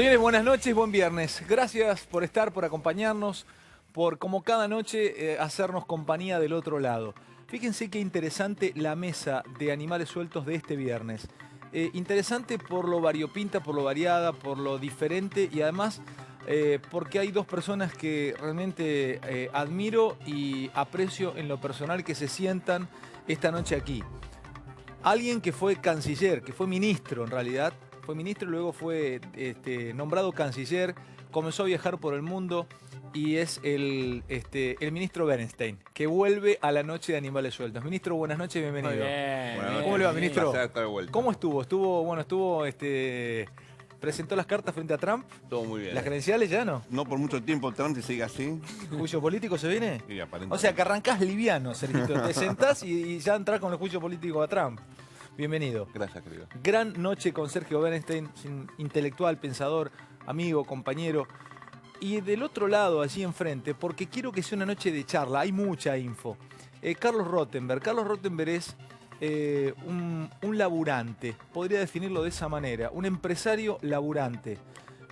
Señores, buenas noches, buen viernes. Gracias por estar, por acompañarnos, por como cada noche hacernos compañía del otro lado. Fíjense qué interesante la mesa de animales sueltos de este viernes. Interesante por lo variopinta, por lo variada, por lo diferente y además porque hay dos personas que realmente admiro y aprecio en lo personal que se sientan esta noche aquí. Alguien que fue canciller, que fue ministro en realidad, fue ministro y luego fue nombrado canciller, comenzó a viajar por el mundo y es el ministro Bernstein, que vuelve a la noche de Animales Sueltos. Ministro, buenas noches, bienvenido. Muy bien. Buenas noches. ¿Cómo le va, ministro? ¿Cómo estuvo? Presentó las cartas frente a Trump. Todo muy bien. ¿Las credenciales ya no? No por mucho tiempo Trump se sigue así. ¿Juicio político se viene? Sí, aparentemente. O sea, que arrancás liviano, Sergito. Te sentás y ya entrás con el juicio político a Trump. Bienvenido. Gracias, querido. Gran noche con Sergio Bernstein, intelectual, pensador, amigo, compañero. Y del otro lado, allí enfrente, porque quiero que sea una noche de charla, hay mucha info. Carlos Rottenberg. Carlos Rottenberg es un laburante, podría definirlo de esa manera, un empresario laburante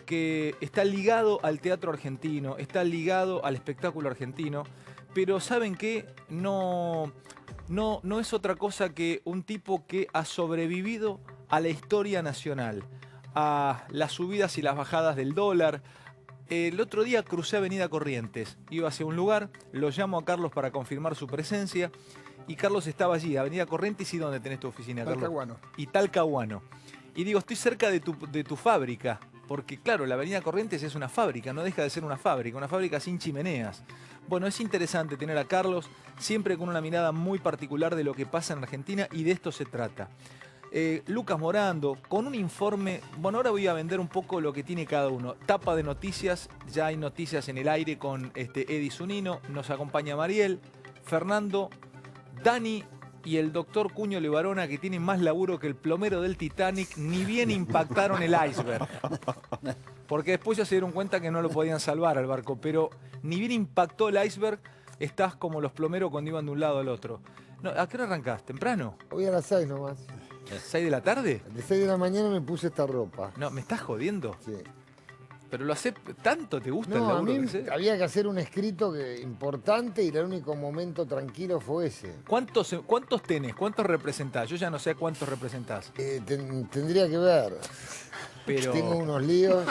que está ligado al teatro argentino, está ligado al espectáculo argentino, pero ¿saben qué? No es otra cosa que un tipo que ha sobrevivido a la historia nacional, a las subidas y las bajadas del dólar. El otro día crucé Avenida Corrientes, iba hacia un lugar, lo llamo a Carlos para confirmar su presencia y Carlos estaba allí, Avenida Corrientes. ¿Y dónde tenés tu oficina, Carlos? Talcahuano. Y Talcahuano. Y digo, estoy cerca de tu fábrica, porque claro, la Avenida Corrientes es una fábrica, no deja de ser una fábrica sin chimeneas. Bueno, es interesante tener a Carlos, siempre con una mirada muy particular de lo que pasa en Argentina y de esto se trata. Lucas Morando, con un informe, bueno, ahora voy a vender un poco lo que tiene cada uno. Tapa de noticias, ya hay noticias en el aire con Eddie Zunino, nos acompaña Mariel, Fernando, Dani y el doctor Cuño Levarona, que tienen más laburo que el plomero del Titanic, ni bien impactaron el iceberg. Porque después ya se dieron cuenta que no lo podían salvar al barco, pero ni bien impactó el iceberg, estás como los plomeros cuando iban de un lado al otro. No, ¿a qué hora arrancás? ¿Temprano? Hoy a las 6 nomás. ¿6 de la tarde? De 6 de la mañana me puse esta ropa. No, ¿me estás jodiendo? Sí. ¿Pero lo haces tanto? ¿Te gusta el No, a laburo mí que haces? había que hacer un escrito importante y el único momento tranquilo fue ese. ¿Cuántos tenés? ¿Cuántos representás? Yo ya no sé cuántos representás. Tendría que ver. Pero... Tengo unos líos.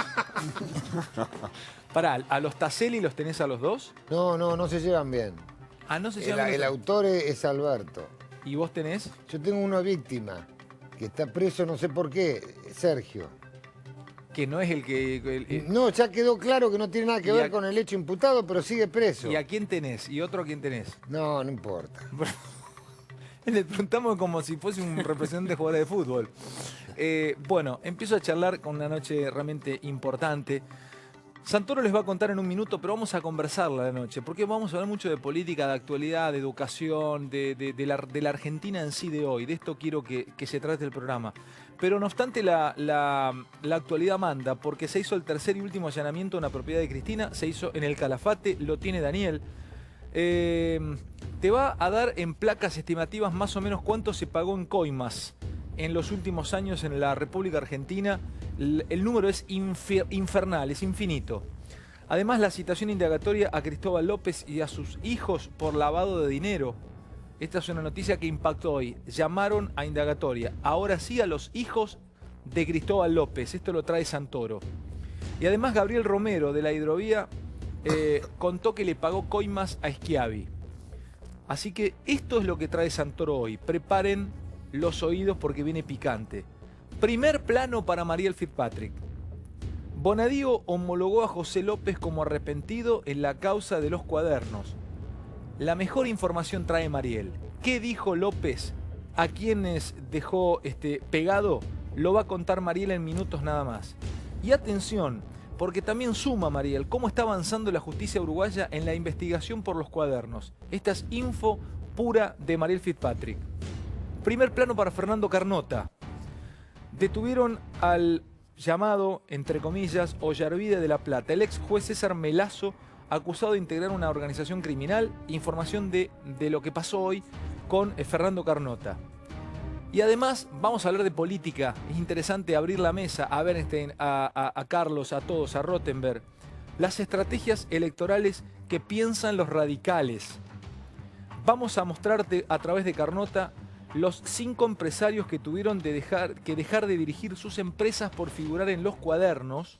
Pará, ¿a los Taselli los tenés a los dos? No se llevan bien. Ah, no se llaman. El autor es Alberto. ¿Y vos tenés? Yo tengo una víctima que está preso, no sé por qué, Sergio. Que no es el que... No, ya quedó claro que no tiene nada que ver con el hecho imputado, pero sigue preso. ¿Y a quién tenés? ¿Y otro a quién tenés? No importa. Le preguntamos como si fuese un representante de jugador de fútbol. Bueno, empiezo a charlar con una noche realmente importante. Santoro les va a contar en un minuto, pero vamos a conversarla la noche, porque vamos a hablar mucho de política, de actualidad, de educación, de la Argentina en sí de hoy. De esto quiero que se trate el programa. Pero no obstante, la actualidad manda, porque se hizo el tercer y último allanamiento a una propiedad de Cristina, se hizo en el Calafate, lo tiene Daniel. Te va a dar en placas estimativas más o menos cuánto se pagó en coimas en los últimos años en la República Argentina. El número es infernal, es infinito. Además, la citación indagatoria a Cristóbal López y a sus hijos por lavado de dinero. Esta es una noticia que impactó hoy. Llamaron a indagatoria. Ahora sí a los hijos de Cristóbal López. Esto lo trae Santoro. Y además Gabriel Romero de la Hidrovía contó que le pagó coimas a Schiavi. Así que esto es lo que trae Santoro hoy. Preparen los oídos porque viene picante. Primer plano para Mariel Fitzpatrick. Bonadío homologó a José López como arrepentido en la causa de los cuadernos. La mejor información trae Mariel. ¿Qué dijo López? ¿A quienes dejó pegado? Lo va a contar Mariel en minutos nada más. Y atención, porque también suma Mariel cómo está avanzando la justicia uruguaya en la investigación por los cuadernos. Esta es info pura de Mariel Fitzpatrick. Primer plano para Fernando Carnota. Detuvieron al llamado, entre comillas, Ollarvide de La Plata, el ex juez César Melazo, acusado de integrar una organización criminal. Información de lo que pasó hoy con Fernando Carnota. Y además vamos a hablar de política. Es interesante abrir la mesa a Bernstein, a Carlos, a todos, a Rottenberg. Las estrategias electorales que piensan los radicales. Vamos a mostrarte a través de Carnota los 5 empresarios que tuvieron que dejar de dirigir sus empresas por figurar en los cuadernos.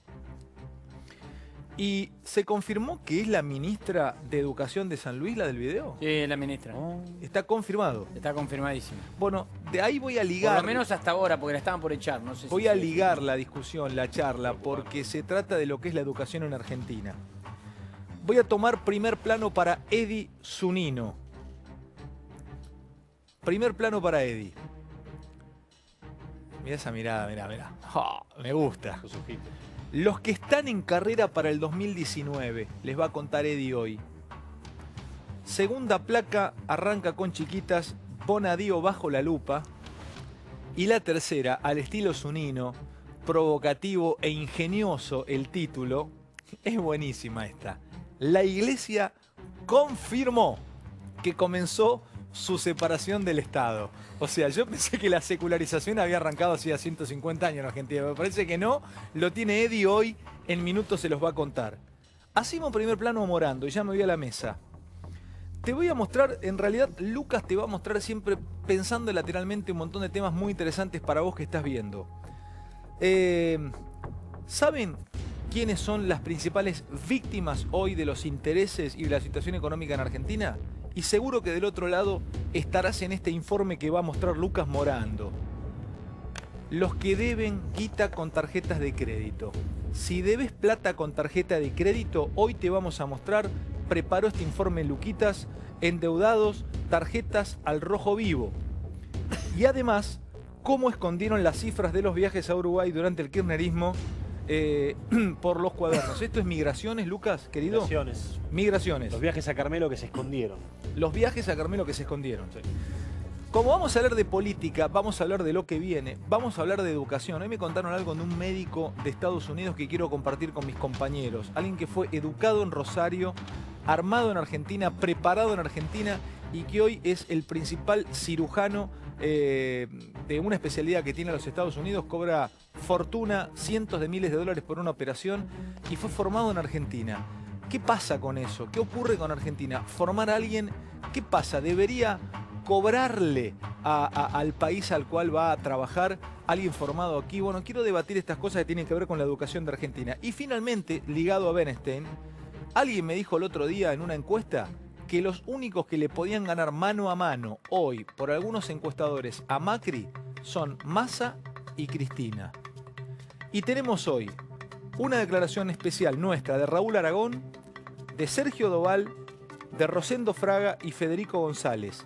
Y se confirmó que es la ministra de Educación de San Luis, la del video. Sí, la ministra. Está confirmado. Está confirmadísimo. Bueno, de ahí voy a ligar. Por lo menos hasta ahora, porque la estaban por echar. No sé si Voy a ligar la discusión, la charla, porque se trata de lo que es la educación en Argentina. Voy a tomar primer plano para Edi Zunino. Primer plano para Edi. Mirá esa mirada, mirá. Oh, me gusta. Los que están en carrera para el 2019, les va a contar Edi hoy. Segunda placa arranca con chiquitas, Bonadío bajo la lupa. Y la tercera, al estilo Zunino, provocativo e ingenioso el título. Es buenísima esta. La Iglesia confirmó que comenzó su separación del Estado. O sea, yo pensé que la secularización había arrancado hacía 150 años en Argentina. Me parece que no. Lo tiene Edi hoy. En minutos se los va a contar. Hacemos primer plano Morando y ya me voy a la mesa. Te voy a mostrar, en realidad Lucas te va a mostrar siempre pensando lateralmente un montón de temas muy interesantes para vos que estás viendo. ¿Saben quiénes son las principales víctimas hoy de los intereses y de la situación económica en Argentina? Y seguro que del otro lado estarás en este informe que va a mostrar Lucas Morando. Los que deben guita con tarjetas de crédito. Si debes plata con tarjeta de crédito, hoy te vamos a mostrar, preparó este informe Luquitas, endeudados, tarjetas al rojo vivo. Y además, cómo escondieron las cifras de los viajes a Uruguay durante el kirchnerismo por los cuadernos. ¿Esto es migraciones, Lucas, querido? Migraciones. Los viajes a Carmelo que se escondieron. Los viajes a Carmelo que se escondieron. Sí. Como vamos a hablar de política, vamos a hablar de lo que viene, vamos a hablar de educación. Hoy me contaron algo de un médico de Estados Unidos que quiero compartir con mis compañeros. Alguien que fue educado en Rosario, armado en Argentina, preparado en Argentina y que hoy es el principal cirujano de una especialidad que tiene los Estados Unidos. Cobra fortuna, cientos de miles de dólares por una operación y fue formado en Argentina. ¿Qué pasa con eso? ¿Qué ocurre con Argentina? Formar a alguien, ¿qué pasa? ¿Debería cobrarle al país al cual va a trabajar alguien formado aquí? Bueno, quiero debatir estas cosas que tienen que ver con la educación de Argentina. Y finalmente, ligado a Bernstein, alguien me dijo el otro día en una encuesta que los únicos que le podían ganar mano a mano hoy, por algunos encuestadores, a Macri son Massa y Cristina. Y tenemos hoy una declaración especial nuestra de Raúl Aragón, de Sergio Doval, de Rosendo Fraga y Federico González.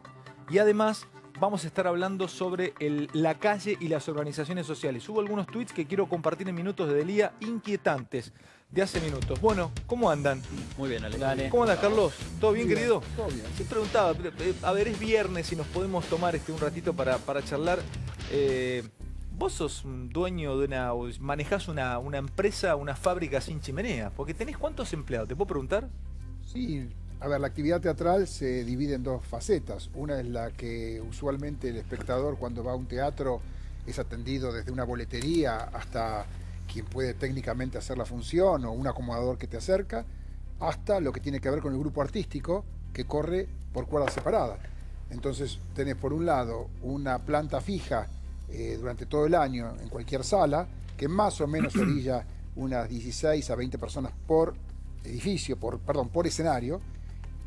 Y además vamos a estar hablando sobre la calle y las organizaciones sociales. Hubo algunos tweets que quiero compartir en minutos de Delía, inquietantes, de hace minutos. Bueno, ¿cómo andan? Muy bien, Ale. Dale. ¿Cómo andas, Carlos? ¿Todo bien, querido? Todo bien. Se preguntaba, a ver, es viernes y nos podemos tomar un ratito para charlar. Vos sos un dueño de manejás una empresa, una fábrica sin chimenea, porque tenés ¿cuántos empleados? ¿Te puedo preguntar? Sí, a ver, la actividad teatral se divide en dos facetas. Una es la que usualmente el espectador cuando va a un teatro es atendido desde una boletería hasta quien puede técnicamente hacer la función o un acomodador que te acerca, hasta lo que tiene que ver con el grupo artístico que corre por cuerdas separadas. Entonces tenés por un lado una planta fija durante todo el año en cualquier sala, que más o menos orilla unas 16 a 20 personas por edificio, por escenario,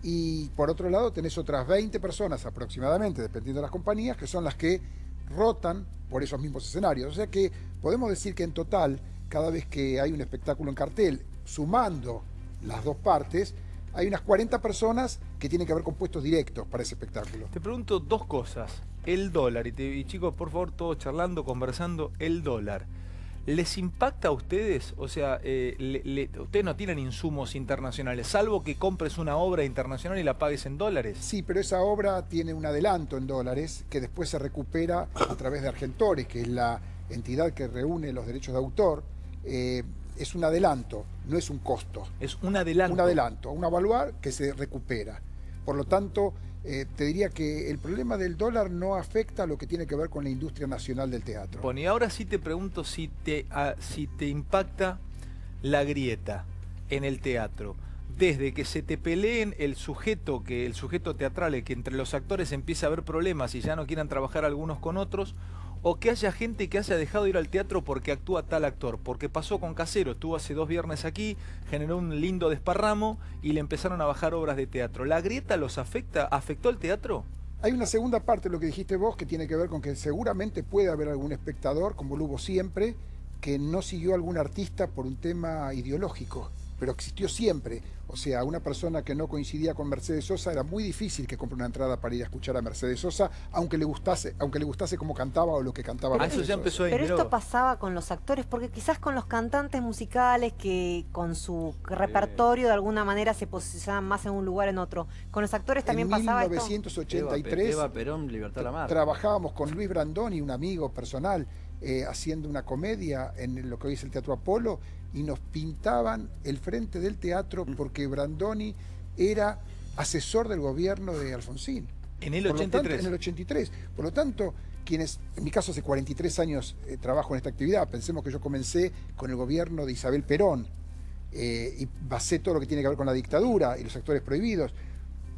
y por otro lado tenés otras 20 personas aproximadamente, dependiendo de las compañías, que son las que rotan por esos mismos escenarios. O sea que podemos decir que en total, cada vez que hay un espectáculo en cartel, sumando las dos partes, hay unas 40 personas que tienen que ver con puestos directos para ese espectáculo. Te pregunto dos cosas. El dólar, y chicos, por favor, todos charlando, conversando, el dólar. ¿Les impacta a ustedes? O sea, ustedes no tienen insumos internacionales, salvo que compres una obra internacional y la pagues en dólares. Sí, pero esa obra tiene un adelanto en dólares que después se recupera a través de Argentores, que es la entidad que reúne los derechos de autor. Es un adelanto, no es un costo. Es un adelanto. Un adelanto, un avaluar que se recupera. Por lo tanto, te diría que el problema del dólar no afecta a lo que tiene que ver con la industria nacional del teatro. Bueno, y ahora sí te pregunto si te impacta la grieta en el teatro. Desde que se te peleen el sujeto teatral, que entre los actores empieza a haber problemas y ya no quieran trabajar algunos con otros, o que haya gente que haya dejado de ir al teatro porque actúa tal actor, porque pasó con Casero, estuvo hace 2 viernes aquí, generó un lindo desparramo y le empezaron a bajar obras de teatro. ¿La grieta los afecta? ¿Afectó al teatro? Hay una segunda parte de lo que dijiste vos que tiene que ver con que seguramente puede haber algún espectador, como lo hubo siempre, que no siguió a algún artista por un tema ideológico, pero existió siempre. O sea, una persona que no coincidía con Mercedes Sosa era muy difícil que compre una entrada para ir a escuchar a Mercedes Sosa, aunque le gustase cómo cantaba o lo que cantaba. Eso ya empezó ahí. Pero esto pasaba con los actores, porque quizás con los cantantes musicales que con su repertorio de alguna manera se posicionaban más en un lugar en otro. Con los actores también pasaba esto. En 1983 Eva Perón, Libertad Lamarque. Trabajábamos con Luis Brandoni, un amigo personal, haciendo una comedia en lo que hoy es el Teatro Apolo, y nos pintaban el frente del teatro porque Brandoni era asesor del gobierno de Alfonsín. En el 83. En el 83. Por lo tanto, quienes, en mi caso hace 43 años trabajo en esta actividad, pensemos que yo comencé con el gobierno de Isabel Perón y basé todo lo que tiene que ver con la dictadura y los actores prohibidos.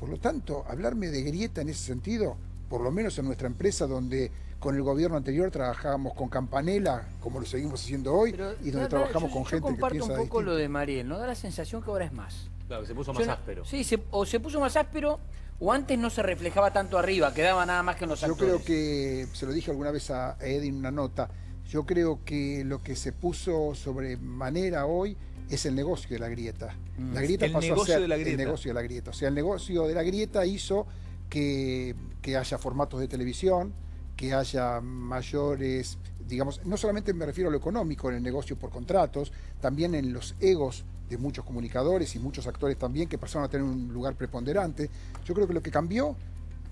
Por lo tanto, hablarme de grieta en ese sentido, por lo menos en nuestra empresa donde con el gobierno anterior trabajábamos con Campanella, como lo seguimos haciendo hoy, y donde trabajamos con gente que piensa comparto un poco distinto. lo de Mariel, ¿no? Da la sensación que ahora es más. Claro, que se puso más áspero. Sí, o se puso más áspero, o antes no se reflejaba tanto arriba, quedaba nada más que en los Yo actores. creo que, se lo dije alguna vez a Eddie en una nota, yo creo que lo que se puso sobre manera hoy es el negocio de la grieta. La grieta El pasó a negocio ser de la grieta. el negocio de la grieta. O sea, el negocio de la grieta hizo que haya formatos de televisión, que haya mayores, digamos, no solamente me refiero a lo económico en el negocio por contratos, también en los egos de muchos comunicadores y muchos actores también que pasaron a tener un lugar preponderante. Yo creo que lo que cambió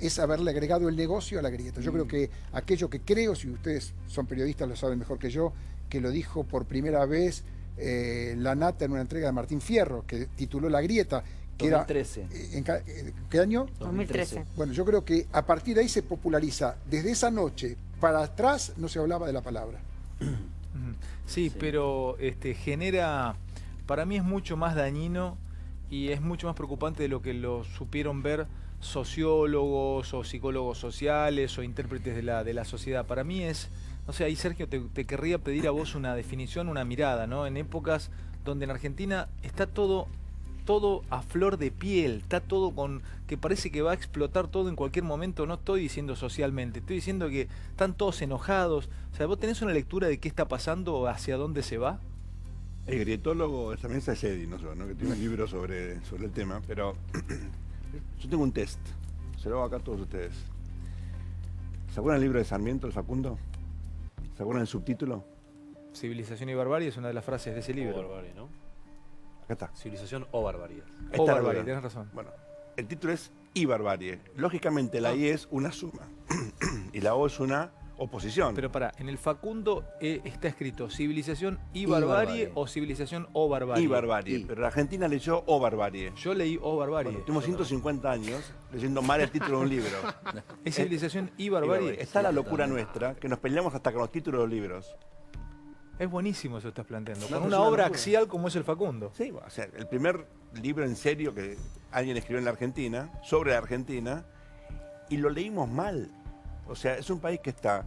es haberle agregado el negocio a la grieta. Yo creo que aquello que creo, si ustedes son periodistas lo saben mejor que yo, que lo dijo por primera vez La Nata en una entrega de Martín Fierro, que tituló La Grieta, que 2013. era... ¿Qué año? 2013. Bueno, yo creo que a partir de ahí se populariza. Desde esa noche para atrás no se hablaba de la palabra. Sí, pero genera, para mí es mucho más dañino y es mucho más preocupante de lo que lo supieron ver sociólogos o psicólogos sociales o intérpretes de la sociedad. Para mí es, no sé, ahí Sergio te querría pedir a vos una definición, una mirada, ¿no? En épocas donde en Argentina está todo a flor de piel, está todo con que parece que va a explotar todo en cualquier momento. No estoy diciendo socialmente, estoy diciendo que están todos enojados. O sea, ¿vos tenés una lectura de qué está pasando o hacia dónde se va? El grietólogo de esta mesa es Eddie, no yo, ¿no? Que tiene un libro sobre el tema, pero yo tengo un test, se lo hago acá a todos ustedes. ¿Se acuerdan el libro de Sarmiento, el Facundo? ¿Se acuerdan el subtítulo? Civilización y barbarie es una de las frases de ese O libro. barbarie, ¿no? Acá está. Civilización o barbarie. Ahí O está la barbarie, duda. tenés razón. Bueno, el título es y barbarie. Lógicamente la I es una suma y la O es una oposición. Pero pará, en el Facundo está escrito civilización y Y barbarie, barbarie. o civilización o barbarie. y barbarie. Pero la Argentina leyó o barbarie. Yo leí o barbarie. Bueno, tuvimos 150 años leyendo mal el título de un libro. ¿Es civilización y Y barbarie? Está la locura nuestra, que nos peleamos hasta con los títulos de los libros. Es buenísimo eso que estás planteando. No, Con es una una obra locura. axial como es el Facundo. Sí, o sea, el primer libro en serio que alguien escribió en la Argentina, sobre la Argentina, y lo leímos mal. O sea, es un país que está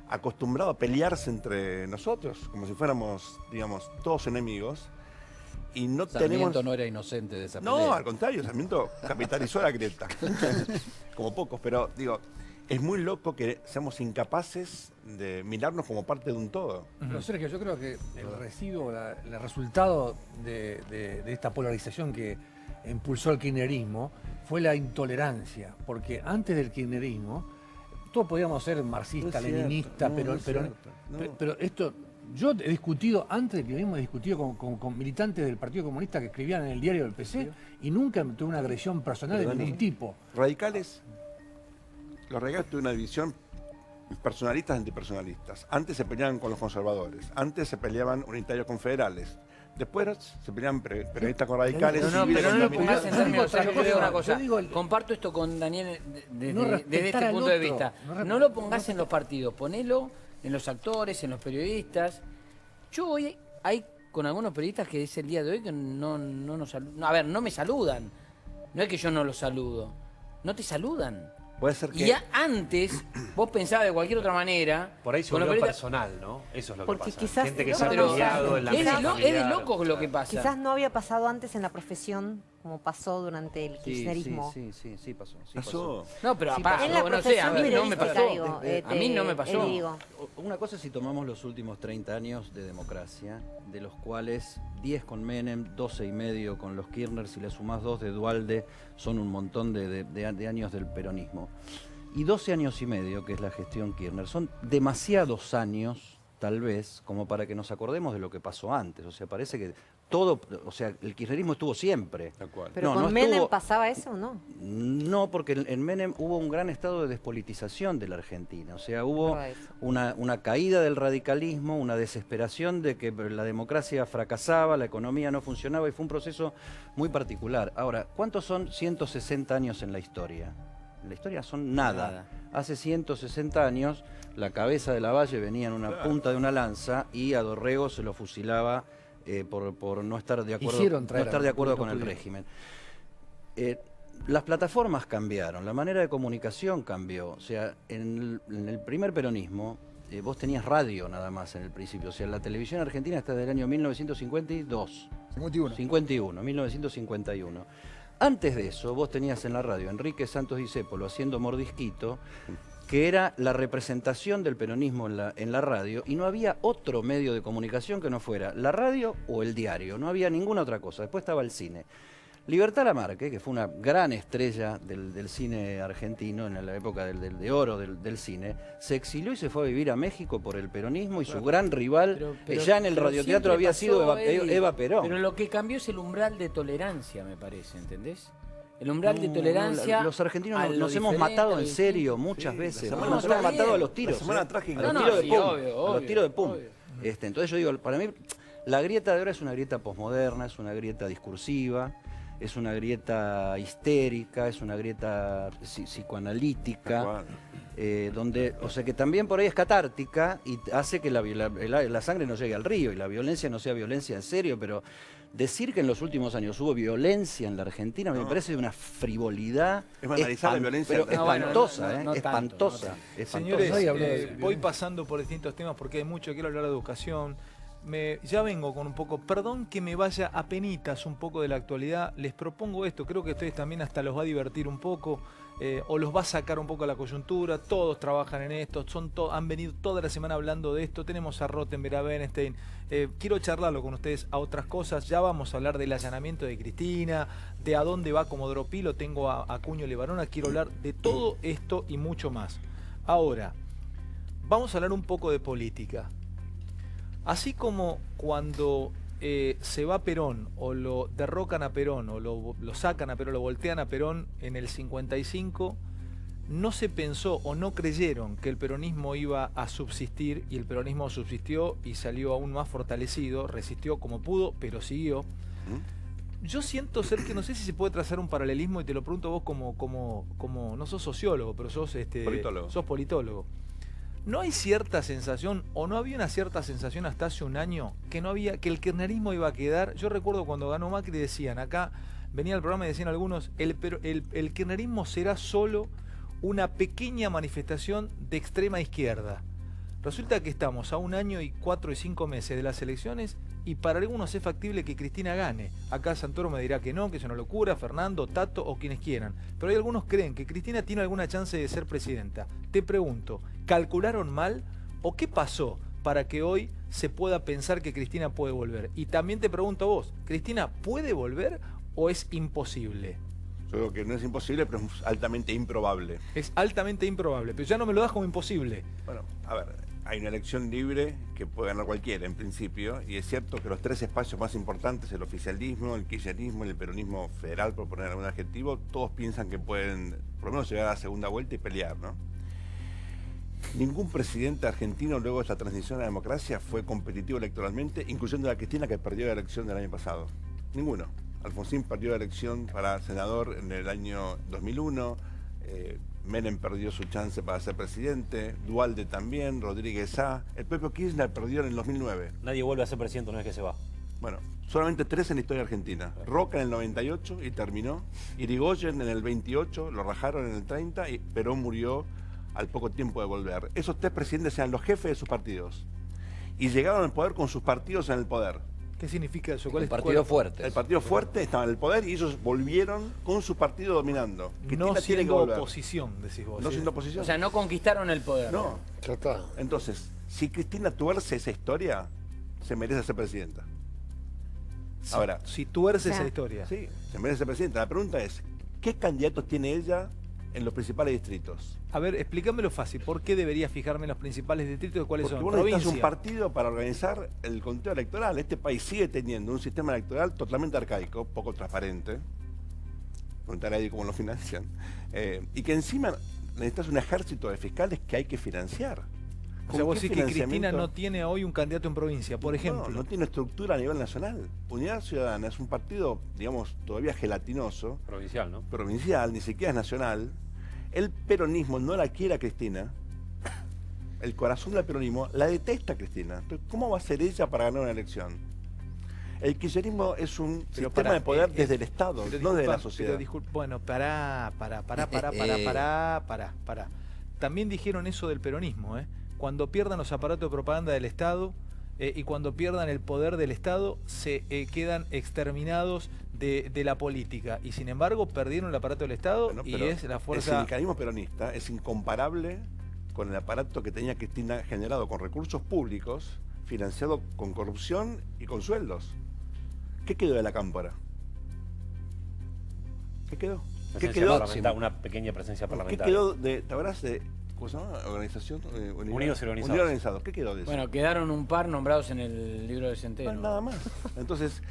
acostumbrado a pelearse entre nosotros, como si fuéramos, digamos, todos enemigos, y no Sarmiento tenemos... no era inocente de esa pelea. No, al contrario, Sarmiento capitalizó la grieta, como pocos, pero digo, es muy loco que seamos incapaces de mirarnos como parte de un todo. Pero Sergio, yo creo que el residuo, el resultado de esta polarización que impulsó el kirchnerismo fue la intolerancia, porque antes del kirchnerismo todos podíamos ser marxista, No es leninista, cierto, no es cierto, no. pero esto, yo he discutido, antes del kirchnerismo he discutido con militantes del Partido Comunista que escribían en el diario del PC y nunca tuve una agresión personal de Pero, ningún Dani, tipo. Radicales, los radicales tuvieron una división personalistas y antipersonalistas. Antes se peleaban con los conservadores, antes se peleaban unitarios confederales. Después se pelean periodistas con radicales. No, civiles pero no con lo pongas en militares. términos. Yo Yo digo digo una otra cosa. cosa. Yo digo Comparto esto con Daniel No desde respetar este al punto de otro. vista. No No lo pongas en los partidos, ponelo en los actores, en los periodistas. Yo hoy hay con algunos periodistas que es el día de hoy que no nos saludan. A ver, no me saludan. No es que yo no los saludo. No te saludan. Puede ser que... Y ya antes vos pensabas de cualquier otra manera. Por ahí se con los volvió periodistas- personal, ¿no? Eso es lo que Porque pasa. quizás- Gente que no, se ha pero peleado en la es vida de familiar. loco lo que pasa. Quizás no había pasado antes en la profesión como pasó durante el kirchnerismo. Sí, pasó. Pasó. No, pero Sí, aparte, pasó. En la no sé, a profesión mí no me periodística, pasó. digo, A mí no me pasó. digo. Una cosa si tomamos los últimos 30 años de democracia, de los cuales 10 con Menem, 12 y medio con los Kirchner, si le sumás 2 de Duhalde, son un montón de años del peronismo. Y 12 años y medio, que es la gestión Kirchner, son demasiados años, tal vez, como para que nos acordemos de lo que pasó antes. O sea, parece que todo, o sea, el kirchnerismo estuvo siempre. Tal cual. Pero No, con no Menem estuvo- pasaba eso, ¿o no? No, porque en Menem hubo un gran estado de despolitización de la Argentina. O sea, hubo Right. una caída del radicalismo, una desesperación de que la democracia fracasaba, la economía no funcionaba y fue un proceso muy particular. Ahora, ¿cuántos son 160 años en la historia? En la historia son nada. Hace 160 años la cabeza de Lavalle venía en una punta de una lanza y a Dorrego se lo fusilaba por no estar de acuerdo, Hicieron no traer estar a- de acuerdo no con el pudieron. régimen. Las plataformas cambiaron, la manera de comunicación cambió. O sea, en el primer peronismo vos tenías radio nada más en el principio. O sea, la televisión argentina está desde el año 1952. 51. 1951. Antes de eso, vos tenías en la radio Enrique Santos Discépolo haciendo Mordisquito, que era la representación del peronismo en la radio, y no había otro medio de comunicación que no fuera la radio o el diario, no había ninguna otra cosa. Después estaba el cine. Libertad Lamarque, que fue una gran estrella del cine argentino en la época de oro del cine, se exilió y se fue a vivir a México por el peronismo y su gran rival, ya en el pero radioteatro siempre había pasó, sido Eddie. Eva Perón. Pero lo que cambió es el umbral de tolerancia, me parece, ¿entendés? El umbral de tolerancia. Los argentinos a lo nos hemos diferente, matado a lo en serio distinto. muchas veces. semana Nos está hemos matado bien. a los tiros. La semana trágica. A los No, tiros de sí, pum. obvio, A los tiros de pum. obvio. Entonces yo digo, para mí la grieta de ahora es una grieta posmoderna, es una grieta discursiva, es una grieta histérica, es una grieta psicoanalítica. Tal cual. Donde, o sea que también por ahí es catártica y hace que la sangre no llegue al río y la violencia no sea violencia en serio, pero decir que en los últimos años hubo violencia en la Argentina me parece de una frivolidad Es banalizar la violencia. pero No, bueno, espantosa, no tanto, espantosa, no tanto. espantosa. Señores, Nadie habló de voy violencia. pasando por distintos temas porque hay mucho, quiero hablar de educación. Ya vengo con un poco, perdón que me vaya a penitas un poco de la actualidad, les propongo esto, creo que a ustedes también hasta los va a divertir un poco, o los va a sacar un poco a la coyuntura, todos trabajan en esto, han venido toda la semana hablando de esto, tenemos a Rottenberg, a Bernstein, quiero charlarlo con ustedes a otras cosas, ya vamos a hablar del allanamiento de Cristina, de a dónde va Comodoro Pi, lo tengo a Cuño Levarona, quiero hablar de todo esto y mucho más. Ahora, vamos a hablar un poco de política. Así como cuando se va Perón o lo derrocan a Perón o lo sacan a Perón, lo voltean a Perón en el 55, no se pensó o no creyeron que el peronismo iba a subsistir y el peronismo subsistió y salió aún más fortalecido, resistió como pudo, pero siguió. Yo siento ser que no sé si se puede trazar un paralelismo y te lo pregunto vos como no sos sociólogo, pero sos Politólogo. sos politólogo. ¿No hay cierta sensación, o no había una cierta sensación hasta hace un año, que el kirchnerismo iba a quedar? Yo recuerdo cuando ganó Macri decían, acá venía el programa y decían algunos, el kirchnerismo será solo una pequeña manifestación de extrema izquierda. Resulta que estamos a 1 año y 4 y 5 meses de las elecciones y para algunos es factible que Cristina gane. Acá Santoro me dirá que no, que es una locura, Fernando, Tato o quienes quieran. Pero hay algunos que creen que Cristina tiene alguna chance de ser presidenta. Te pregunto, ¿calcularon mal o qué pasó para que hoy se pueda pensar que Cristina puede volver? Y también te pregunto a vos, ¿Cristina puede volver o es imposible? Yo digo que no es imposible, pero es altamente improbable. Es altamente improbable, pero ya no me lo das como imposible. Bueno, a ver, hay una elección libre que puede ganar cualquiera en principio, y es cierto que los 3 espacios más importantes, el oficialismo, el kirchnerismo y el peronismo federal, por poner algún adjetivo, todos piensan que pueden por lo menos llegar a la segunda vuelta y pelear, ¿no? Ningún presidente argentino luego de esta transición a la democracia fue competitivo electoralmente, incluyendo a Cristina, que perdió la elección del año pasado. Ninguno. Alfonsín perdió la elección para senador en el año 2001, Menem perdió su chance para ser presidente, Duhalde también, Rodríguez A. El propio Kirchner perdió en el 2009. Nadie vuelve a ser presidente una vez que se va. Bueno, solamente 3 en la historia argentina. Roca en el 98 y terminó. Irigoyen en el 28, lo rajaron en el 30, y Perón murió al poco tiempo de volver. Esos 3 presidentes eran los jefes de sus partidos. Y llegaron al poder con sus partidos en el poder. ¿Qué significa eso? El partido fuerte. El partido fuerte estaba en el poder y ellos volvieron con su partido dominando. No Cristina tiene que siendo volver. oposición, decís vos. No ¿sí? siendo oposición. O sea, no conquistaron el poder. No. Ya está. Entonces, si Cristina tuerce esa historia, se merece ser presidenta. Ahora, Si tuerce O sea, esa historia. sí, se merece ser presidenta. La pregunta es, ¿qué candidatos tiene ella en los principales distritos? A ver, explícamelo fácil. ¿Por qué debería fijarme en los principales distritos? ¿Cuáles Porque son? vos necesitas un Provincia. partido para organizar el conteo electoral. Este país sigue teniendo un sistema electoral totalmente arcaico, poco transparente. Preguntar ahí cómo lo financian. Y que encima necesitas un ejército de fiscales que hay que financiar. O sea, ¿Con vos qué decís que Cristina financiamiento? no tiene hoy un candidato en provincia, por ejemplo. No tiene estructura a nivel nacional. Unidad Ciudadana es un partido, digamos, todavía gelatinoso, Provincial, ¿no? provincial, ni siquiera es nacional. El peronismo no la quiere a Cristina. El corazón del peronismo la detesta a Cristina. Entonces, ¿cómo va a ser ella para ganar una elección? El kirchnerismo es un Pero sistema pará, de poder desde el Estado, pero no desde la disculpa, sociedad. pero bueno, pará. También dijeron eso del peronismo, ¿eh? Cuando pierdan los aparatos de propaganda del Estado y cuando pierdan el poder del Estado, se quedan exterminados de la política. Y sin embargo, perdieron el aparato del Estado Bueno, y pero es la el fuerza... sindicalismo peronista es incomparable con el aparato que tenía Cristina generado con recursos públicos, financiado con corrupción y con sueldos. ¿Qué quedó de la cámpora? ¿Qué quedó? ¿Qué Presencia quedó? parlamentaria, una pequeña presencia ¿Qué parlamentaria. quedó de, te habrás de, ¿cómo se llama? Organización Unidos y Organizados. Unidos y Organizados. ¿Qué quedó de eso? Bueno, quedaron un par nombrados en el libro de Centeno. Bueno, nada más. Entonces,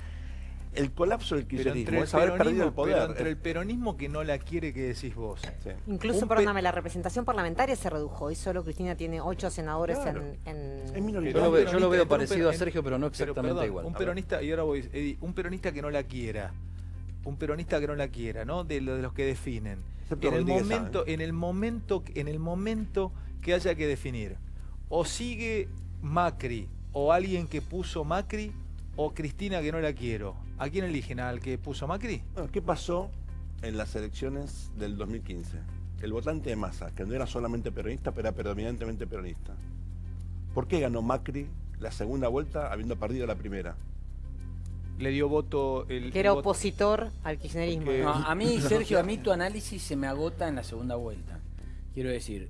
el colapso del Pero kirchnerismo entre el es haber perdido el peronismo, poder. pero entre el peronismo que no la quiere, que decís vos. Sí. Incluso, Un pe- perdóname, la representación parlamentaria se redujo y solo Cristina tiene 8 senadores Claro. en... Es minoritario. Yo lo veo Peronista, parecido a pero Sergio, pero no Pero, exactamente perdón, igual. un peronista, y ahora voy, Eddie, un peronista que no la quiera. Un peronista que no la quiera, ¿no? De los que definen. Excepto En el Rodríguez A, momento, ¿eh? en el momento que haya que definir, o sigue Macri, o alguien que puso Macri, o Cristina que no la quiero. ¿A quién eligen? ¿Al que puso Macri? Bueno, ¿qué pasó en las elecciones del 2015? El votante de masa, que no era solamente peronista, pero era predominantemente peronista. ¿Por qué ganó Macri la segunda vuelta habiendo perdido la primera? Le dio voto el... que era el voto- opositor al kirchnerismo. Porque- No, a mí, Sergio, a mí tu análisis se me agota en la segunda vuelta. Quiero decir,